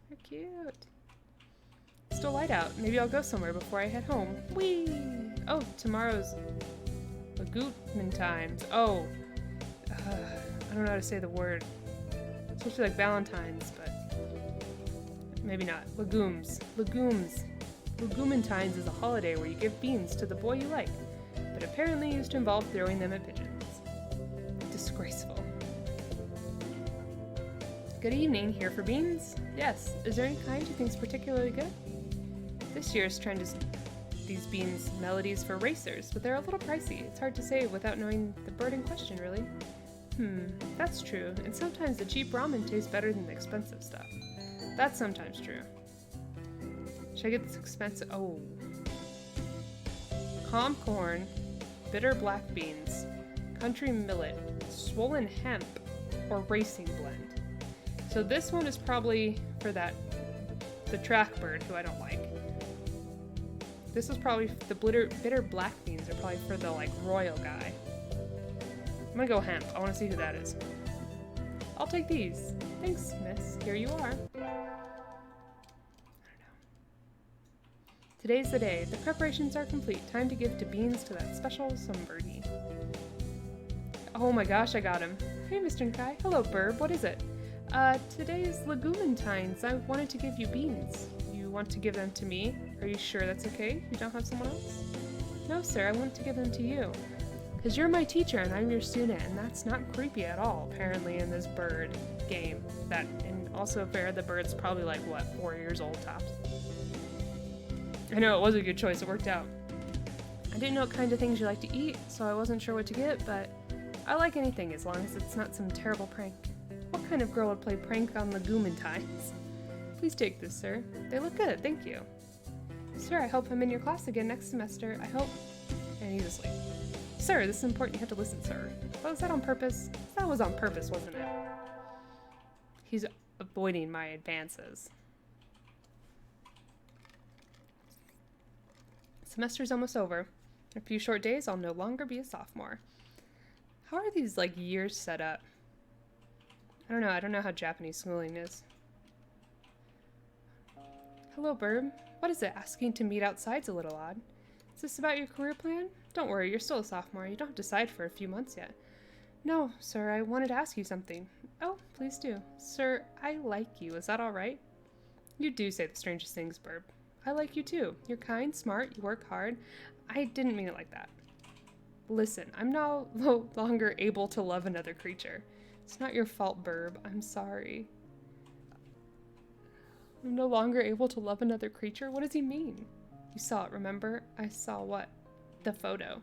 They're cute. It's still light out. Maybe I'll go somewhere before I head home. Whee! Oh, tomorrow's Lagootman times. Oh. I don't know how to say the word. It's supposed to be like Valentine's, but maybe not. Legumes. Legumes. Legumentine's is a holiday where you give beans to the boy you like, but apparently used to involve throwing them at pigeons. Disgraceful. Good evening. Here for beans? Yes. Is there any kind you think's particularly good? This year's trend is these beans melodies for racers, but they're a little pricey. It's hard to say without knowing the bird in question, really. That's true. And sometimes the cheap ramen tastes better than the expensive stuff. That's sometimes true. Should I get this expensive? Oh. Calm corn, bitter black beans, country millet, swollen hemp, or racing blend. So this one is probably for the track bird, who I don't like. This is probably, the bitter black beans are probably for the, like, royal guy. I'm gonna go hemp. I wanna see who that is. I'll take these. Thanks, miss. Here you are. I don't know. Today's the day. The preparations are complete. Time to give to beans to that special sunbirdie. Oh my gosh, I got him. Hey, Mr. Nakai. Hello, Burb. What is it? Today's Legumentine's. I wanted to give you beans. You want to give them to me? Are you sure that's okay? You don't have someone else? No, sir. I want to give them to you. Because you're my teacher and I'm your student, and that's not creepy at all, apparently, in this bird game. And also fair, the bird's probably like, what, 4 years old tops? I know, it was a good choice. It worked out. I didn't know what kind of things you like to eat, so I wasn't sure what to get, but I like anything as long as it's not some terrible prank. What kind of girl would play prank on the Goomantines? Please take this, sir. They look good, thank you. Sir, I hope I'm in your class again next semester. I hope... And he's asleep. Sir, this is important. You have to listen, sir. Oh, was that on purpose? That was on purpose, wasn't it? He's avoiding my advances. Semester's almost over. In a few short days, I'll no longer be a sophomore. How are these, like, years set up? I don't know how Japanese schooling is. Hello, Burb. What is it? Asking to meet outside's a little odd. Is this about your career plan? Don't worry, you're still a sophomore. You don't have to decide for a few months yet. No, sir, I wanted to ask you something. Oh, please do. Sir, I like you. Is that all right? You do say the strangest things, Burb. I like you too. You're kind, smart, you work hard. I didn't mean it like that. Listen, I'm no longer able to love another creature. It's not your fault, Burb. I'm sorry. I'm no longer able to love another creature? What does he mean? You saw it, remember? I saw what? The photo.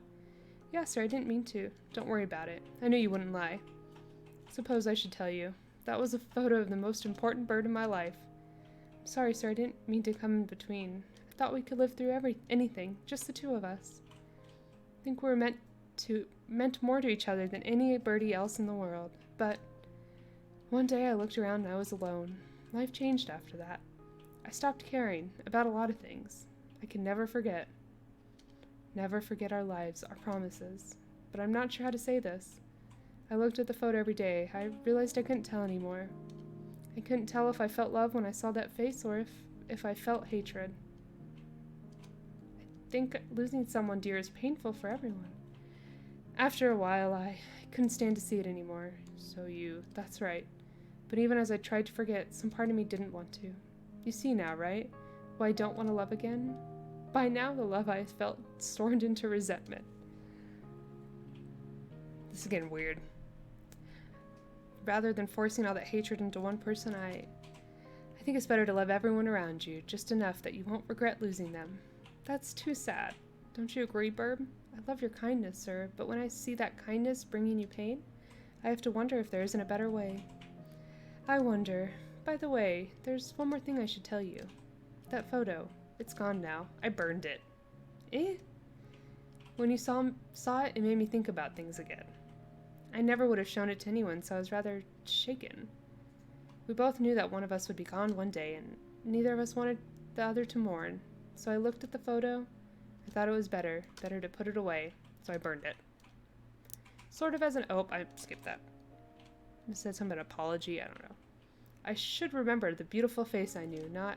Yeah, sir, I didn't mean to. Don't worry about it. I knew you wouldn't lie. Suppose I should tell you. That was a photo of the most important bird in my life. I'm sorry, sir, I didn't mean to come in between. I thought we could live through anything, just the two of us. I think we're meant more to each other than anybody else in the world. But one day I looked around and I was alone. Life changed after that. I stopped caring about a lot of things. I can never forget. Never forget our lives, our promises. But I'm not sure how to say this. I looked at the photo every day. I realized I couldn't tell anymore. I couldn't tell if I felt love when I saw that face or if I felt hatred. I think losing someone dear is painful for everyone. After a while, I couldn't stand to see it anymore. So that's right. But even as I tried to forget, some part of me didn't want to. You see now, right? Why I don't want to love again? By now, the love I felt stormed into resentment. This is getting weird. Rather than forcing all that hatred into one person, I think it's better to love everyone around you, just enough that you won't regret losing them. That's too sad. Don't you agree, Burb? I love your kindness, sir, but when I see that kindness bringing you pain, I have to wonder if there isn't a better way. I wonder. By the way, there's one more thing I should tell you. That photo. It's gone now. I burned it. Eh? When you saw it, it made me think about things again. I never would have shown it to anyone, so I was rather shaken. We both knew that one of us would be gone one day, and neither of us wanted the other to mourn. So I looked at the photo. I thought it was better to put it away, so I burned it. Sort of as an I skipped that. It said something about apology, I don't know. I should remember the beautiful face I knew, not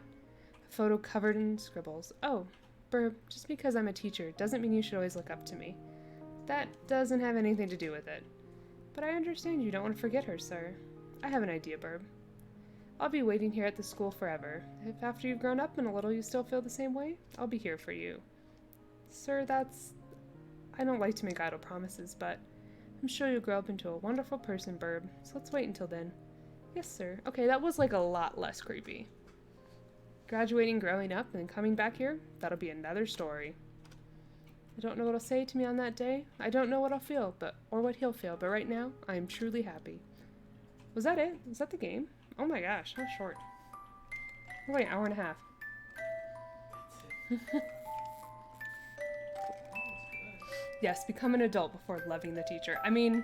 a photo covered in scribbles. Oh, Burb, just because I'm a teacher doesn't mean you should always look up to me. That doesn't have anything to do with it. But I understand you don't want to forget her, sir. I have an idea, Burb. I'll be waiting here at the school forever. If after you've grown up in a little you still feel the same way, I'll be here for you. Sir, I don't like to make idle promises, but I'm sure you'll grow up into a wonderful person, Burb, so let's wait until then. Yes, sir. Okay, that was like a lot less creepy. Graduating, growing up, and then coming back here, that'll be another story. I don't know what he'll say to me on that day. I don't know what I'll feel, or what he'll feel, but right now, I am truly happy. Was that it? Was that the game? Oh my gosh, how short. Oh wait, hour and a half. Yes, become an adult before loving the teacher. I mean,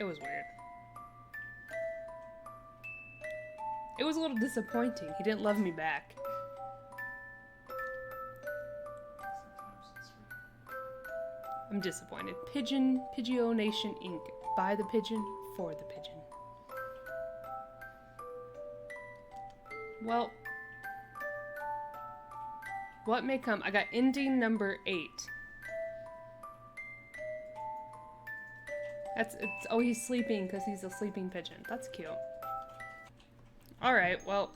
it was weird. It was a little disappointing. He didn't love me back. I'm disappointed. Pidgeot Nation Inc. By the pigeon, for the pigeon. Well, what may come? I got ending number 8. Oh, he's sleeping because he's a sleeping pigeon. That's cute. Alright, well,